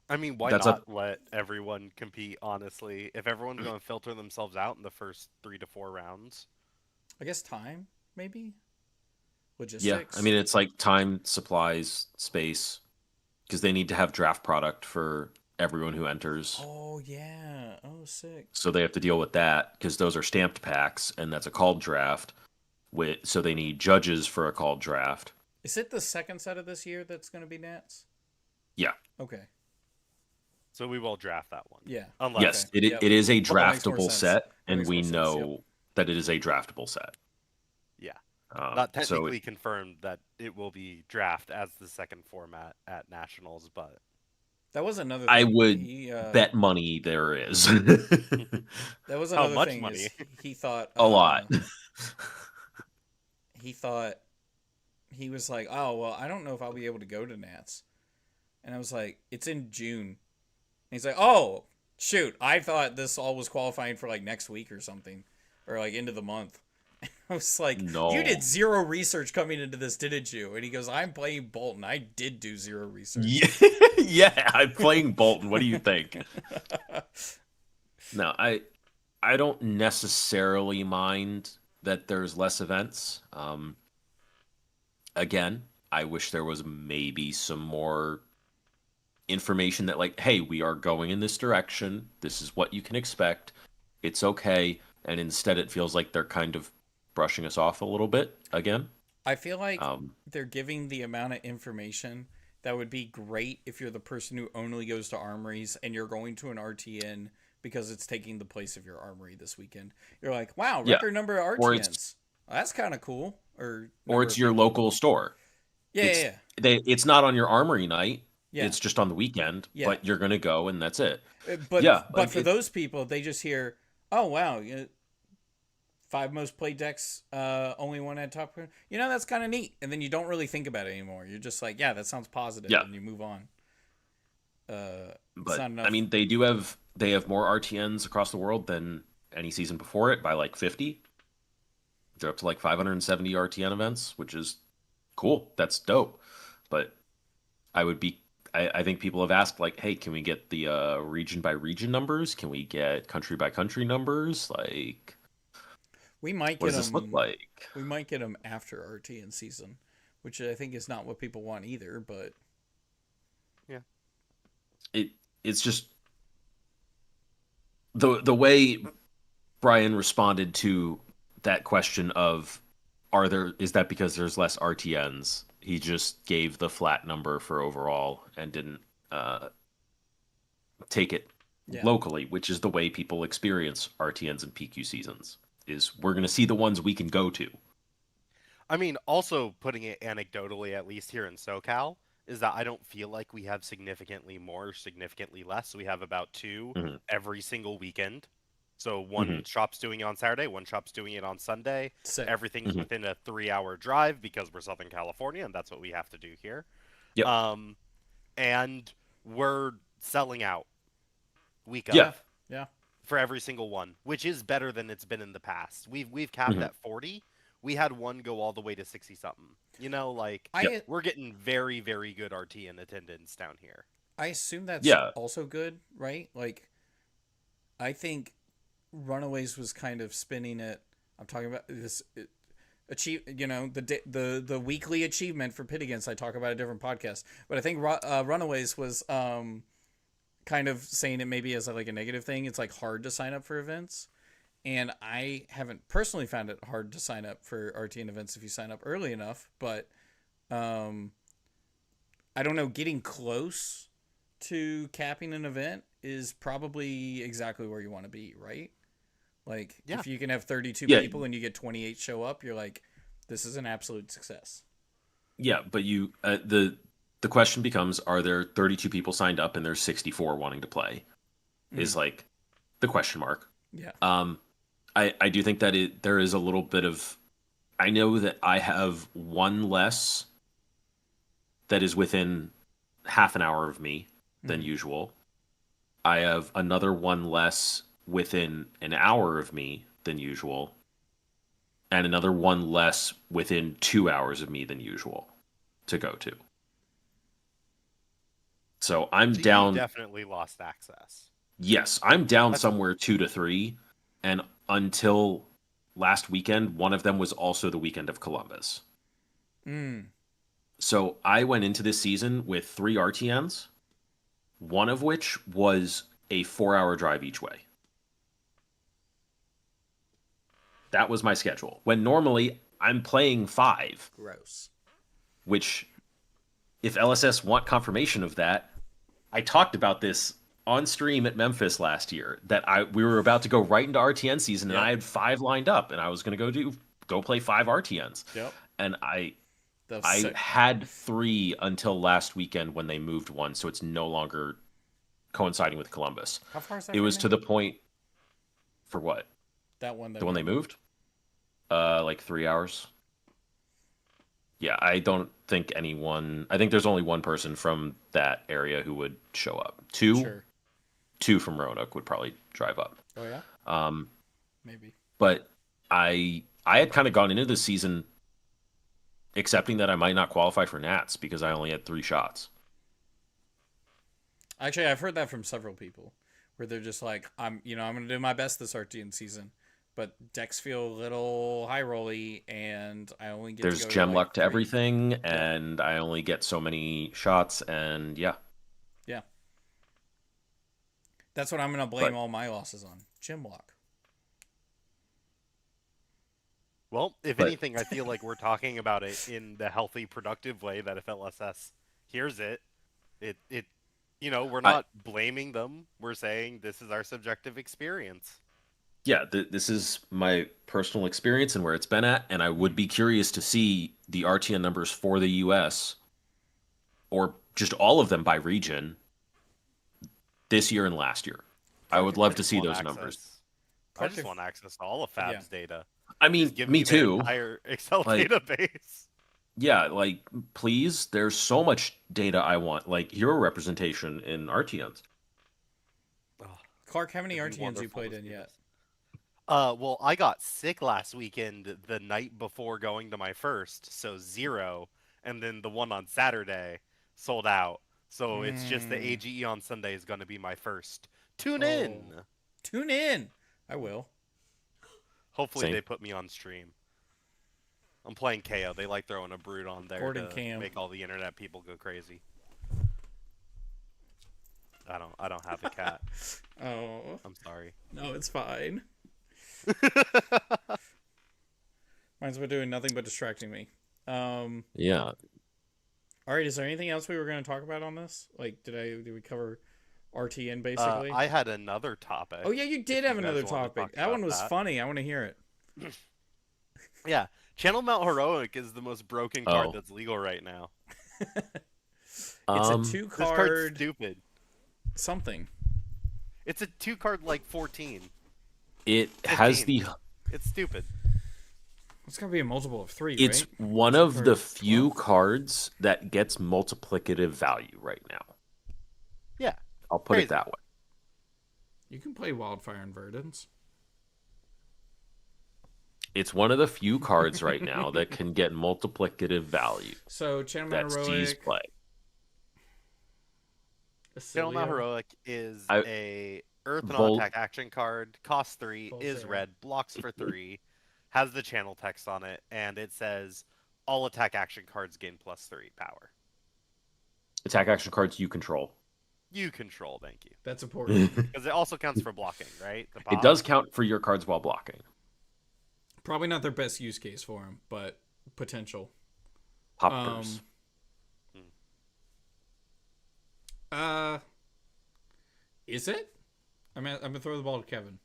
I mean, why that's not up. let everyone compete, honestly? If everyone's going to filter themselves out in the first 3 to 4 rounds. I guess time, maybe? Yeah, Logistics? I mean, it's like time, supplies, space, because they need to have draft product for everyone who enters. Oh, yeah. Oh, sick. So they have to deal with that because those are stamped packs, and that's a called draft. So they need judges for a called draft. Is it the second set of this year that's going to be Nats? Yeah. Okay. So we will draft that one. Yeah. Unless Yes, Okay. Yep. it is a That makes more draftable sense. set, That and makes we more sense, know that it is a draftable set. Yeah. So Not technically confirmed that it will be draft as the second format at Nationals, but That was another thing. I would He, bet money there is. that was How another much thing money? is he thought A lot. He thought he was like, oh well, I don't know if I'll be able to go to Nats, and I was like, it's in June. And he's like, oh shoot, I thought this all was qualifying for like next week or something, or like end of the month. I was like, No. you did zero research coming into this, didn't you? And he goes, I'm playing Bolton. I did do zero research. Yeah, I'm playing Bolton. What do you think? No, I don't necessarily mind that there's less events. Again, I wish there was maybe some more information that like, hey, we are going in this direction. This is what you can expect. It's okay. And instead it feels like they're kind of brushing us off a little bit again. I feel like they're giving the amount of information that would be great if you're the person who only goes to armories and you're going to an RTN because it's taking the place of your armory this weekend. You're like, wow, Yeah. record number of Or RTNs. Well, that's kind of cool. Or it's your local store. Yeah. It's not on your armory night. Yeah. It's just on the weekend, Yeah. but you're going to go and that's it. But Yeah, but like for those people, they just hear, oh wow, 5 most played decks, only one at top. That's kind of neat. And then you don't really think about it anymore. You're just like, yeah, that sounds positive, Yeah. and you move on. But not enough. I mean, they have more RTNs across the world than any season before it by like 50. They're up to like 570 RTN events, which is cool. That's dope. But I think people have asked like, hey, can we get the region by region numbers? Can we get country by country numbers? Like, We might what get does this them. look like? We might get them after RTN season, which I think is not what people want either. But It's just the way Brian responded to that question of is that because there's less RTNs? He just gave the flat number for overall and didn't take it locally, which is the way people experience RTNs and PQ seasons. Is we're going to see the ones we can go to. I mean, also putting it anecdotally, at least here in SoCal, is that I don't feel like we have significantly more or significantly less. We have about 2 every single weekend. So one shop's doing it on Saturday, one shop's doing it on Sunday. Sick. Everything's within a 3-hour drive because we're Southern California, and that's what we have to do here. Yep. And we're selling out week of. Yeah. For every single one, which is better than it's been in the past. We've capped at 40. We had one go all the way to 60 something. We're getting very, very good RT in attendance down here. I assume that's also good, right? Like, I think Runaways was kind of spinning it. I'm talking about this the weekly achievement for Pit Against. I talk about a different podcast, but I think Runaways was kind of saying it maybe as like a negative thing. It's like hard to sign up for events. And I haven't personally found it hard to sign up for RTN events if you sign up early enough, but I don't know, getting close to capping an event is probably exactly where you want to be, right? Like, Yeah. if you can have 32 Yeah. people and you get 28 show up, you're like, this is an absolute success. Yeah, but you the question becomes: are there 32 people signed up and there's 64 wanting to play? Is like the question mark. Yeah. I do think that there is a little bit of. I know that I have one less that is within half an hour of me than usual. I have another one less within an hour of me than usual, and another one less within 2 hours of me than usual to go to. So I'm So down. you definitely lost access. Yes, I'm down somewhere 2 to 3, and until last weekend, one of them was also the weekend of Columbus. So I went into this season with 3 RTNs, one of which was a 4-hour drive each way. That was my schedule. When normally I'm playing 5, Gross. which, if LSS want confirmation of that, I talked about this on stream at Memphis last year, that we were about to go right into RTN season, and I had 5 lined up, and I was going to go play 5 RTNs. Yep. And I sick. had 3 until last weekend when they moved one, so it's no longer coinciding with Columbus. How far is that? It was right to now? the point for what? That one. The one they moved? Like 3 hours. Yeah, I don't think anyone. I think there's only one person from that area who would show up. Sure. 2 from Roanoke would probably drive up. Oh yeah. Maybe. But I had kind of gone into this season accepting that I might not qualify for Nats because I only had 3 shots. Actually, I've heard that from several people, where they're just like, I'm going to do my best this RTN season, but decks feel a little high rolly, and I only get. There's to go gem to luck to 3. everything, and I only get so many shots, and yeah. Yeah. That's what I'm going to blame all my losses on. Gem luck. Well, if anything, I feel like we're talking about it in the healthy, productive way that if LSS hears it, we're not blaming them. We're saying this is our subjective experience. Yeah, this is my personal experience and where it's been at, and I would be curious to see the RTN numbers for the US, or just all of them by region, this year and last year. I would love to see those numbers. I just want access to all of Fab's data. I mean, Just give me the too. entire Excel Like, database. Yeah, like, please, there's so much data I want, like hero representation in RTNs. Clark, how many It'd be RTNs you wonderful played to in see yet? this. Well, I got sick last weekend the night before going to my first, so 0, and then the one on Saturday sold out. So it's just the AGE on Sunday is going to be my first. Tune in. Tune in. I will. Hopefully Same. they put me on stream. I'm playing KO. They like throwing a brood on there Gordon to Cam. make all the internet people go crazy. I don't have a cat. Oh. I'm sorry. No, it's fine. Mine's been doing nothing but distracting me. Yeah. All right, is there anything else we were going to talk about on this? Like, did we cover RTN basically? I had another topic. Oh yeah, you did have you guys another wanted to topic. talk That about one was that. funny. I want to hear it. Yeah, Channel Mount Heroic is the most broken card Oh. that's legal right now. It's a This 2 card's card stupid. something. It's a 2 card like 14. It has 15. the. It's stupid. It's got to be a multiple of 3, It's right? one 2 of the cards, few 12. cards that gets multiplicative value right now. Yeah. I'll put Crazy. it that way. You can play Wildfire and Verdance. It's one of the few cards right now that can get multiplicative value. So Channel That Mount Steez Heroic. play. Channel Mount Acilio. Heroic is I- a Earth and Vol- attack action card, costs 3, is Volterra. red, blocks for 3, has the channel text on it, and it says all attack action cards gain +3 power. Attack action cards you control. You control, thank you. That's important. Because it also counts for blocking, right? The It pop? does count for your cards while blocking. Probably not their best use case for him, but potential. Poppers. Is it? I'm gonna throw the ball to Kevin.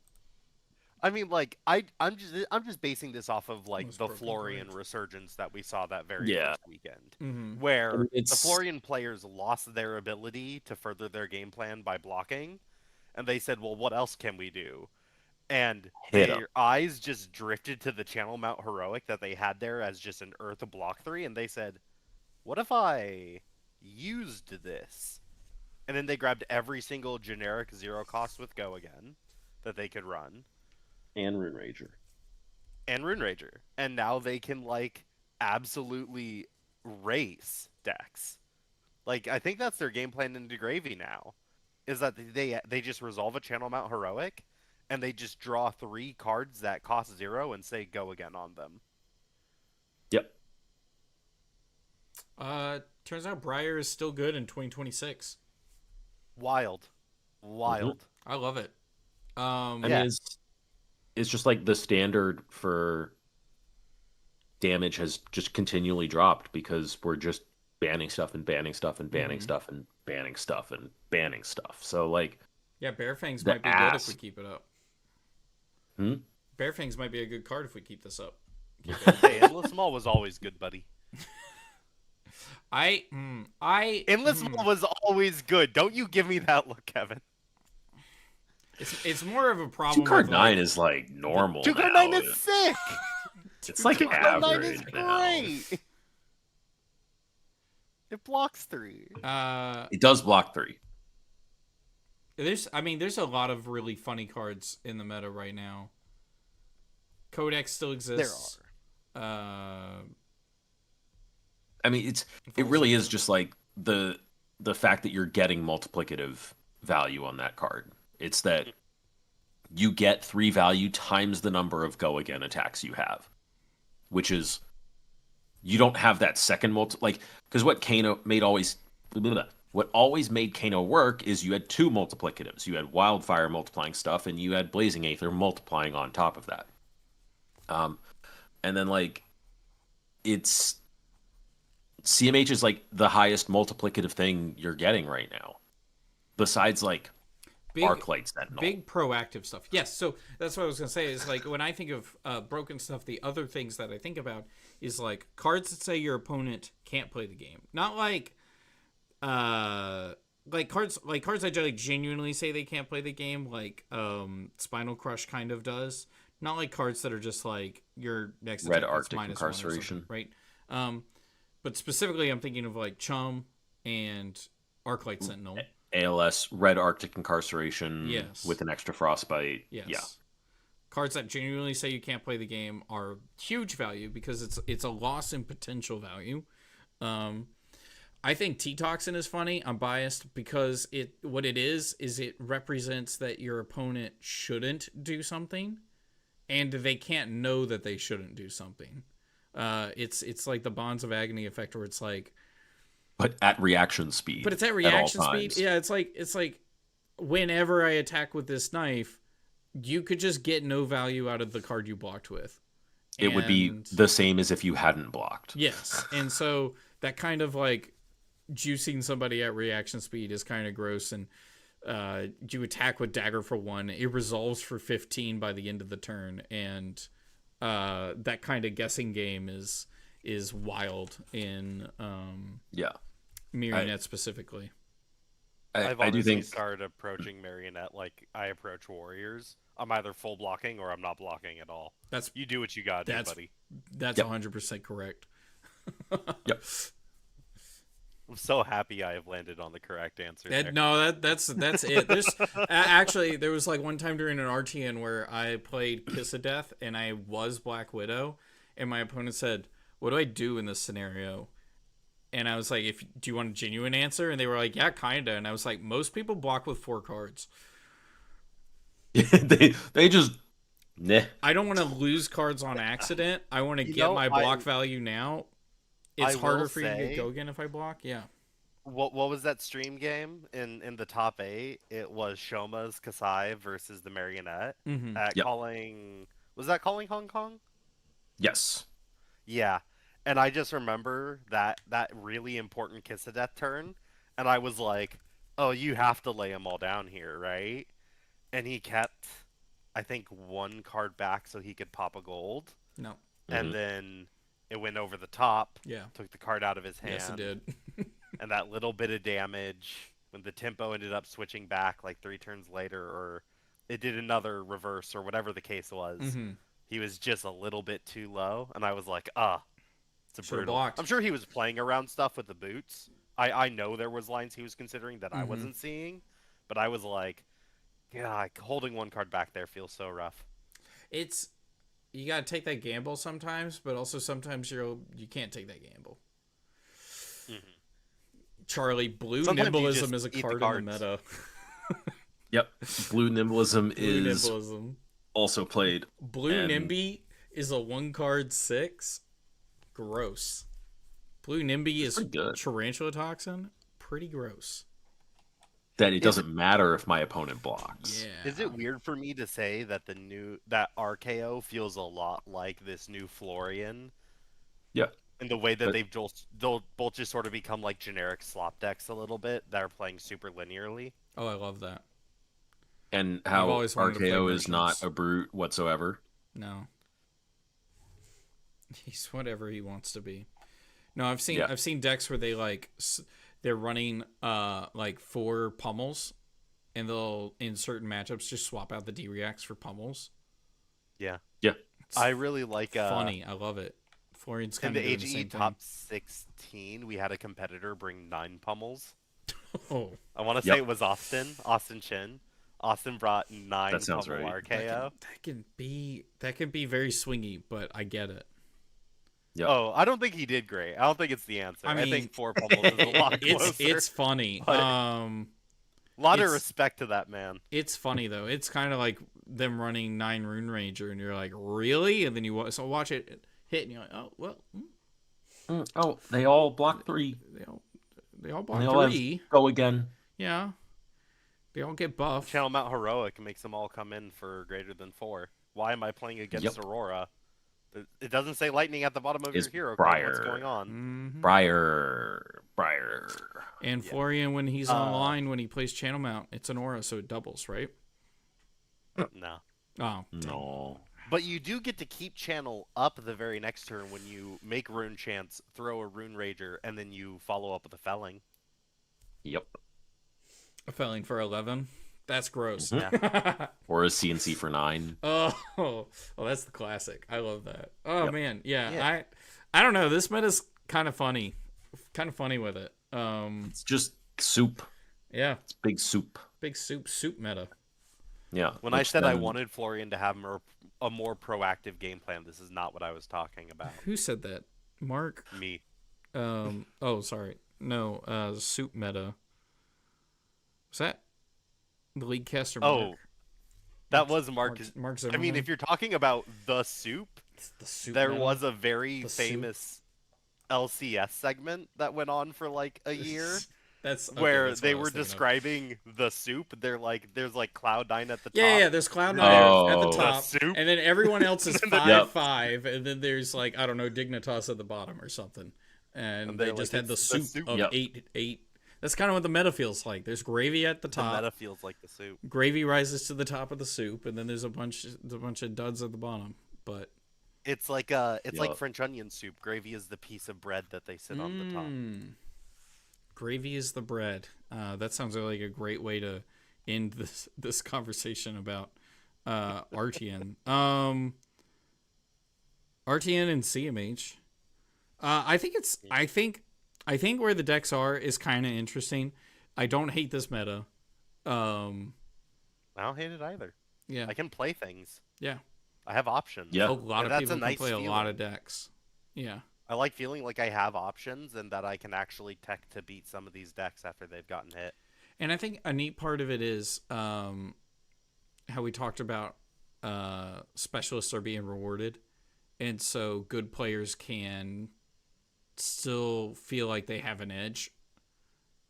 I mean, like I'm just basing this off of like Most the broken Florian cards. resurgence that we saw that very Yeah. first weekend, Mm-hmm. I where mean, the it's Florian players lost their ability to further their game plan by blocking, and they said, "Well, what else can we do?" And hit them. their eyes just drifted to the Channel Mount Heroic that they had there as just an Earth block 3, and they said, "What if I used this?" And then they grabbed every single generic zero cost with Go again that they could run, And Rune Rager. and Rune Rager, and now they can like absolutely race decks. Like I think that's their game plan into Gravy now, is that they just resolve a Channel Mount Heroic, and they just draw 3 cards that cost 0 and say Go again on them. Yep. Turns out Briar is still good in 2026. Wild, wild. I love it. I Yeah. mean, it's just like the standard for damage has just continually dropped because we're just banning stuff and banning stuff and banning stuff and banning stuff and banning stuff. So like, Yeah, Bear Fangs The might be good if ass. we keep it up. hmm? Bear Fangs might be a good card if we keep this up. Hey, Endless Maul was always good, buddy. Endless Maul was always good. Don't you give me that look, Kevin. It's more of a problem. 2 card with, 9 is like normal. 2 card now. 9 is sick. It's like 2 card 9 is average now. great. It blocks 3. It does block 3. There's a lot of really funny cards in the meta right now. Codex still exists. I mean, it really is just like the fact that you're getting multiplicative value on that card. It's that you get 3 value times the number of go again attacks you have, which is you don't have that second because what Kano made what always made Kano work is you had 2 multiplicatives. You had Wildfire multiplying stuff, and you had Blazing Aether multiplying on top of that. And then like it's CMH is like the highest multiplicative thing you're getting right now, besides like Arclight Sentinel. Big proactive stuff. Yes, so that's what I was gonna say. Is like when I think of broken stuff, the other things that I think about is like cards that say your opponent can't play the game. Not like cards that like genuinely say they can't play the game, like Spinal Crush kind of does. Not like cards that are just like your next Red attack Arctic -1 or Incarceration, right? But specifically, I'm thinking of like Chum and Arclight Sentinel. ALS, Red Arctic Incarceration, Yes. with an extra frostbite. Yes. Yeah. Cards that genuinely say you can't play the game are huge value because it's a loss in potential value. I think T-Toxin is funny. I'm biased because what it is it represents that your opponent shouldn't do something, and they can't know that they shouldn't do something. It's like the Bonds of Agony effect, where it's like, But at reaction speed. but it's at reaction speed. Yeah, it's like whenever I attack with this knife, you could just get no value out of the card you blocked with. It would be the same as if you hadn't blocked. Yes, and so that kind of like juicing somebody at reaction speed is kind of gross. And you attack with Dagger for 1, it resolves for 15 by the end of the turn, and that kind of guessing game is wild in Marionette specifically. I've I do think started approaching Marionette like I approach Warriors. I'm either full blocking or I'm not blocking at all. You do what you gotta do, buddy. That's 100% correct. Yep. I'm so happy I have landed on the correct answer. There. No, that's it. There's actually there was like one time during an RTN where I played Kiss of Death and I was Black Widow, and my opponent said, "What do I do in this scenario?" And I was like, "Do you want a genuine answer?" And they were like, "Yeah, kinda." And I was like, "Most people block with 4 cards." they just nah. I don't want to lose cards on accident. I want to get my block value now. It's harder for you to go again if I block. Yeah. What was that stream game in the top 8? It was Shoma's Kasai versus the Marionette at calling. Was that calling Hong Kong? Yes. Yeah, and I just remember that really important Kiss of Death turn, and I was like, "Oh, you have to lay them all down here, right?" And he kept I think, one card back so he could pop a gold. No. And then it went over the top. Yeah. Took the card out of his hand. Yes, it did. And that little bit of damage, when the tempo ended up switching back like 3 turns later, or it did another reverse, or whatever the case was, he was just a little bit too low. And I was like, it's a Should've brutal. blocked. I'm sure he was playing around stuff with the boots. I know there was lines he was considering that I wasn't seeing, but I was like, yeah, holding one card back there feels so rough. You gotta take that gamble sometimes, but also sometimes you can't take that gamble. Charlie, Blue Sometimes you Nimblism just is a eat the card in the cards. meta. Yep. Blue Nimblism Blue is Nimblism. also played. Blue and- Nimby is a 1-card 6. Gross. Blue Nimby is pretty good. Tarantula Toxin. Pretty gross. That it doesn't matter if my opponent blocks. Yeah. Is it weird for me to say that that RKO feels a lot like this new Florian? Yeah. In the way that they'll both just sort of become like generic slop decks a little bit that are playing super linearly. Oh, I love that. And I've how always wanted to play RKO is not merchants. a brute whatsoever. No. He's whatever he wants to be. No, I've seen decks where they they're running like 4 pummels, and they'll in certain matchups just swap out the D-reacts for pummels. Yeah. Yeah. I really like Funny, I love it. Florian's in kind the of doing HE the same top 16, we had a competitor bring 9 pummels. thing. Oh, I want to say it was Austin Chin. Austin brought 9 That sounds pummel right. RKO. that can be very swingy, but I get it. Yep. Oh, I don't think he did great. I don't think it's the answer. I I mean, think 4 pummels is a lot closer. It's funny. But- A lot of it's- respect to that man. It's funny though. It's kind of like them running 9 Rune Ranger, and you're like, really? And then you watch it hit, and you're like, oh well. Oh, they all block 3. They all block They all have 3. go again. Yeah. They all get buffed. Channel Mount Heroic makes them all come in for greater than 4. Why am I playing against Aurora? It doesn't say lightning at the bottom of It's your hero Briar. card. What's going on? Briar. And Florian, when he's online, when he plays Channel Mount, it's an aura, so it doubles, right? No. Oh, No. But you do get to keep channel up the very next turn when you make Rune Chance, throw a Rune Rager, and then you follow up with a Felling. Yep. a felling for 11. That's gross. Yeah. Or a CNC for 9. Oh, that's the classic. I love that. Oh Yep. man, yeah. Yeah. I don't know. This meta's kind of funny. Kind of funny with it. It's just soup. Yeah, It's big soup. big soup meta. Yeah. When I which said I then- wanted Florian to have a more proactive game plan, this is not what I was talking about. Who said that? Mark. Me. Oh, sorry. No. Soup meta. Was that the league caster? Oh, Mark? that was Mark. Mark I Zimmerman? mean, if you're talking about the soup, It's the soup there meta. was a very The soup. famous LCS segment that went on for like a year. That's okay, where that's what they I were was thinking of. describing the soup. They're like, there's like Cloud9 at the top. Yeah, there's Cloud9 Oh. at the The top, soup. and then everyone else is Yep. 5-5, and then there's like, I don't know, Dignitas at the bottom or something, and And they they're just like, had the "It's the soup soup." of Yep. eight. That's kind of what the meta feels like. There's gravy at the The top. meta feels like the soup. Gravy rises to the top of the soup, and then there's a bunch of duds at the bottom. But It's like Yup. French onion soup. Gravy is the piece of bread that they sit on the top. Gravy is the bread. That sounds like a great way to end this conversation about RTN. RTN and CMH. I think where the decks are is kind of interesting. I don't hate this meta. I don't hate it either. Yeah, I can play things. yeah. I have options. Yeah. A lot And of that's people a can nice play a lot feeling. of decks. Yeah. I like feeling like I have options and that I can actually tech to beat some of these decks after they've gotten hit. And I think a neat part of it is how we talked about specialists are being rewarded. And so good players can still feel like they have an edge,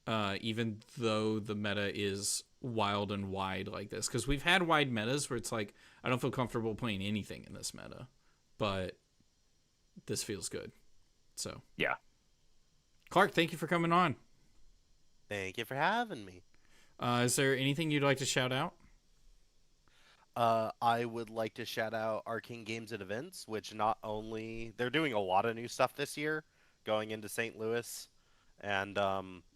even though the meta is wild and wide like this. Because we've had wide metas where it's like, I don't feel comfortable playing anything in this meta. But this feels good. So, Yeah. Clark, thank you for coming on. Thank you for having me. Is there anything you'd like to shout out? I would like to shout out Arcane Games and Events, which not only they're doing a lot of new stuff this year, going into St. Louis, and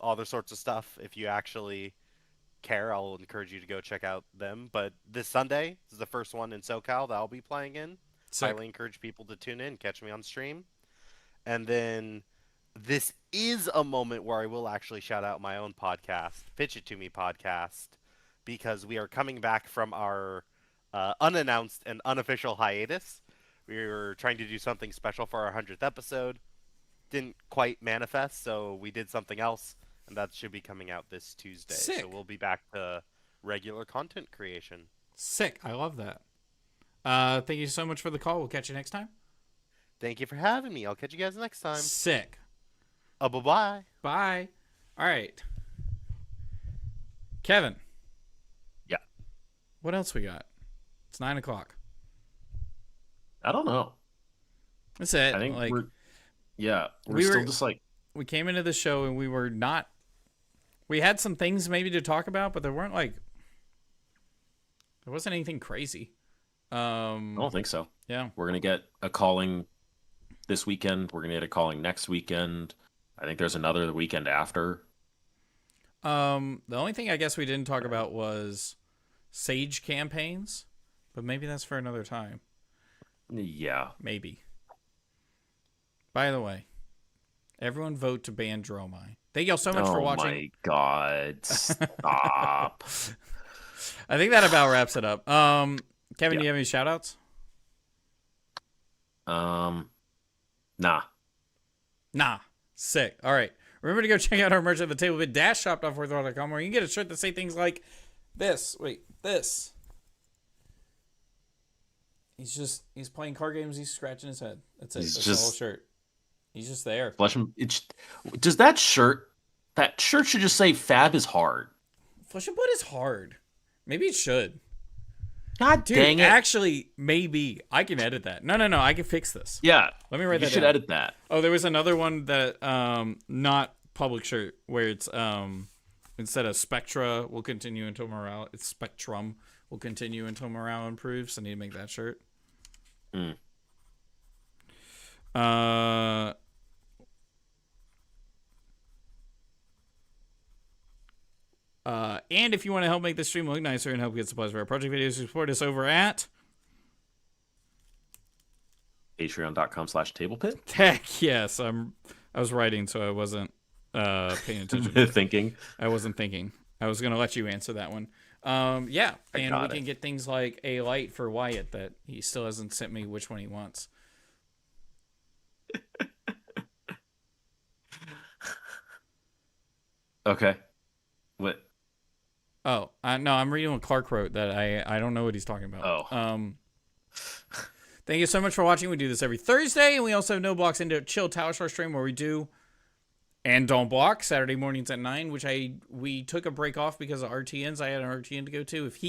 other sorts of stuff. If you actually care, I'll encourage you to go check out them. But this Sunday is the first one in SoCal that I'll be playing in. Sick. Highly encourage people to tune in, catch me on stream. And then this is a moment where I will actually shout out my own podcast, Pitch It To Me podcast, because we are coming back from our unannounced and unofficial hiatus. We were trying to do something special for our 100th episode. Didn't quite manifest, so we did something else, and that should be coming out this Tuesday. Sick. So we'll be back to regular content creation. Sick. I love that. Thank you so much for the call. We'll catch you next time. Thank you for having me. I'll catch you guys next time. Sick. Bye-bye. Bye. All right. Kevin. Yeah. What else we got? It's 9 o'clock. I don't know. That's it. I think like, we're still just like, we came into the show and we had some things maybe to talk about, but there wasn't anything crazy. I don't think so. Yeah. We're going to get a calling this weekend. We're going to get a calling next weekend. I think there's another the weekend after. The only thing I guess we didn't talk about was Sage campaigns, but maybe that's for another time. Yeah. Maybe. By the way, everyone vote to ban Dromai. Thank y'all so much for watching. Oh my God. Stop. I think that about wraps it up. Kevin, do you have any shout outs? Nah. Sick. All right. Remember to go check out our merch at the table at -shop.4throw.com where you can get a shirt that say things like this. Wait, this. He's playing card games. He's scratching his head. That's it. That's the whole shirt. He's just there. Flesh and does that shirt should just say Fab is hard. Flesh and Blood is hard. Maybe it should. God Dude, dang it. actually, maybe. I can edit that. No. I can fix this. Yeah. Let me write that down. You should edit that. Oh, there was another one that, not public shirt, where it's, instead of Spectra will continue until morale, it's Spectrum will continue until morale improves. I need to make that shirt. And if you want to help make the stream look nicer and help get supplies for our project videos, support us over at Patreon.com/tablepit. Heck yes. I was writing, so I wasn't paying attention. Thinking. I wasn't thinking. I was gonna let you answer that one. Yeah, and we can get things like a light for Wyatt that he still hasn't sent me which one he wants. Okay. What? Oh, no, I'm reading what Clark wrote that I don't know what he's talking about. Oh. Thank you so much for watching. We do this every Thursday, and we also have No Blocks into Chill Tower Star stream where we do and don't block Saturday mornings at 9, which we took a break off because of RTNs. I had an RTN to go to. If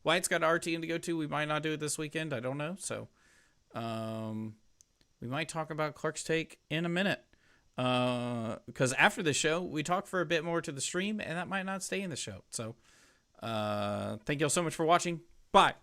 Wyatt's got an RTN to go to, we might not do it this weekend. I don't know. So, we might talk about Clark's take in a minute. Because after the show, we talk for a bit more to the stream, and that might not stay in the show. So, thank y'all so much for watching. Bye.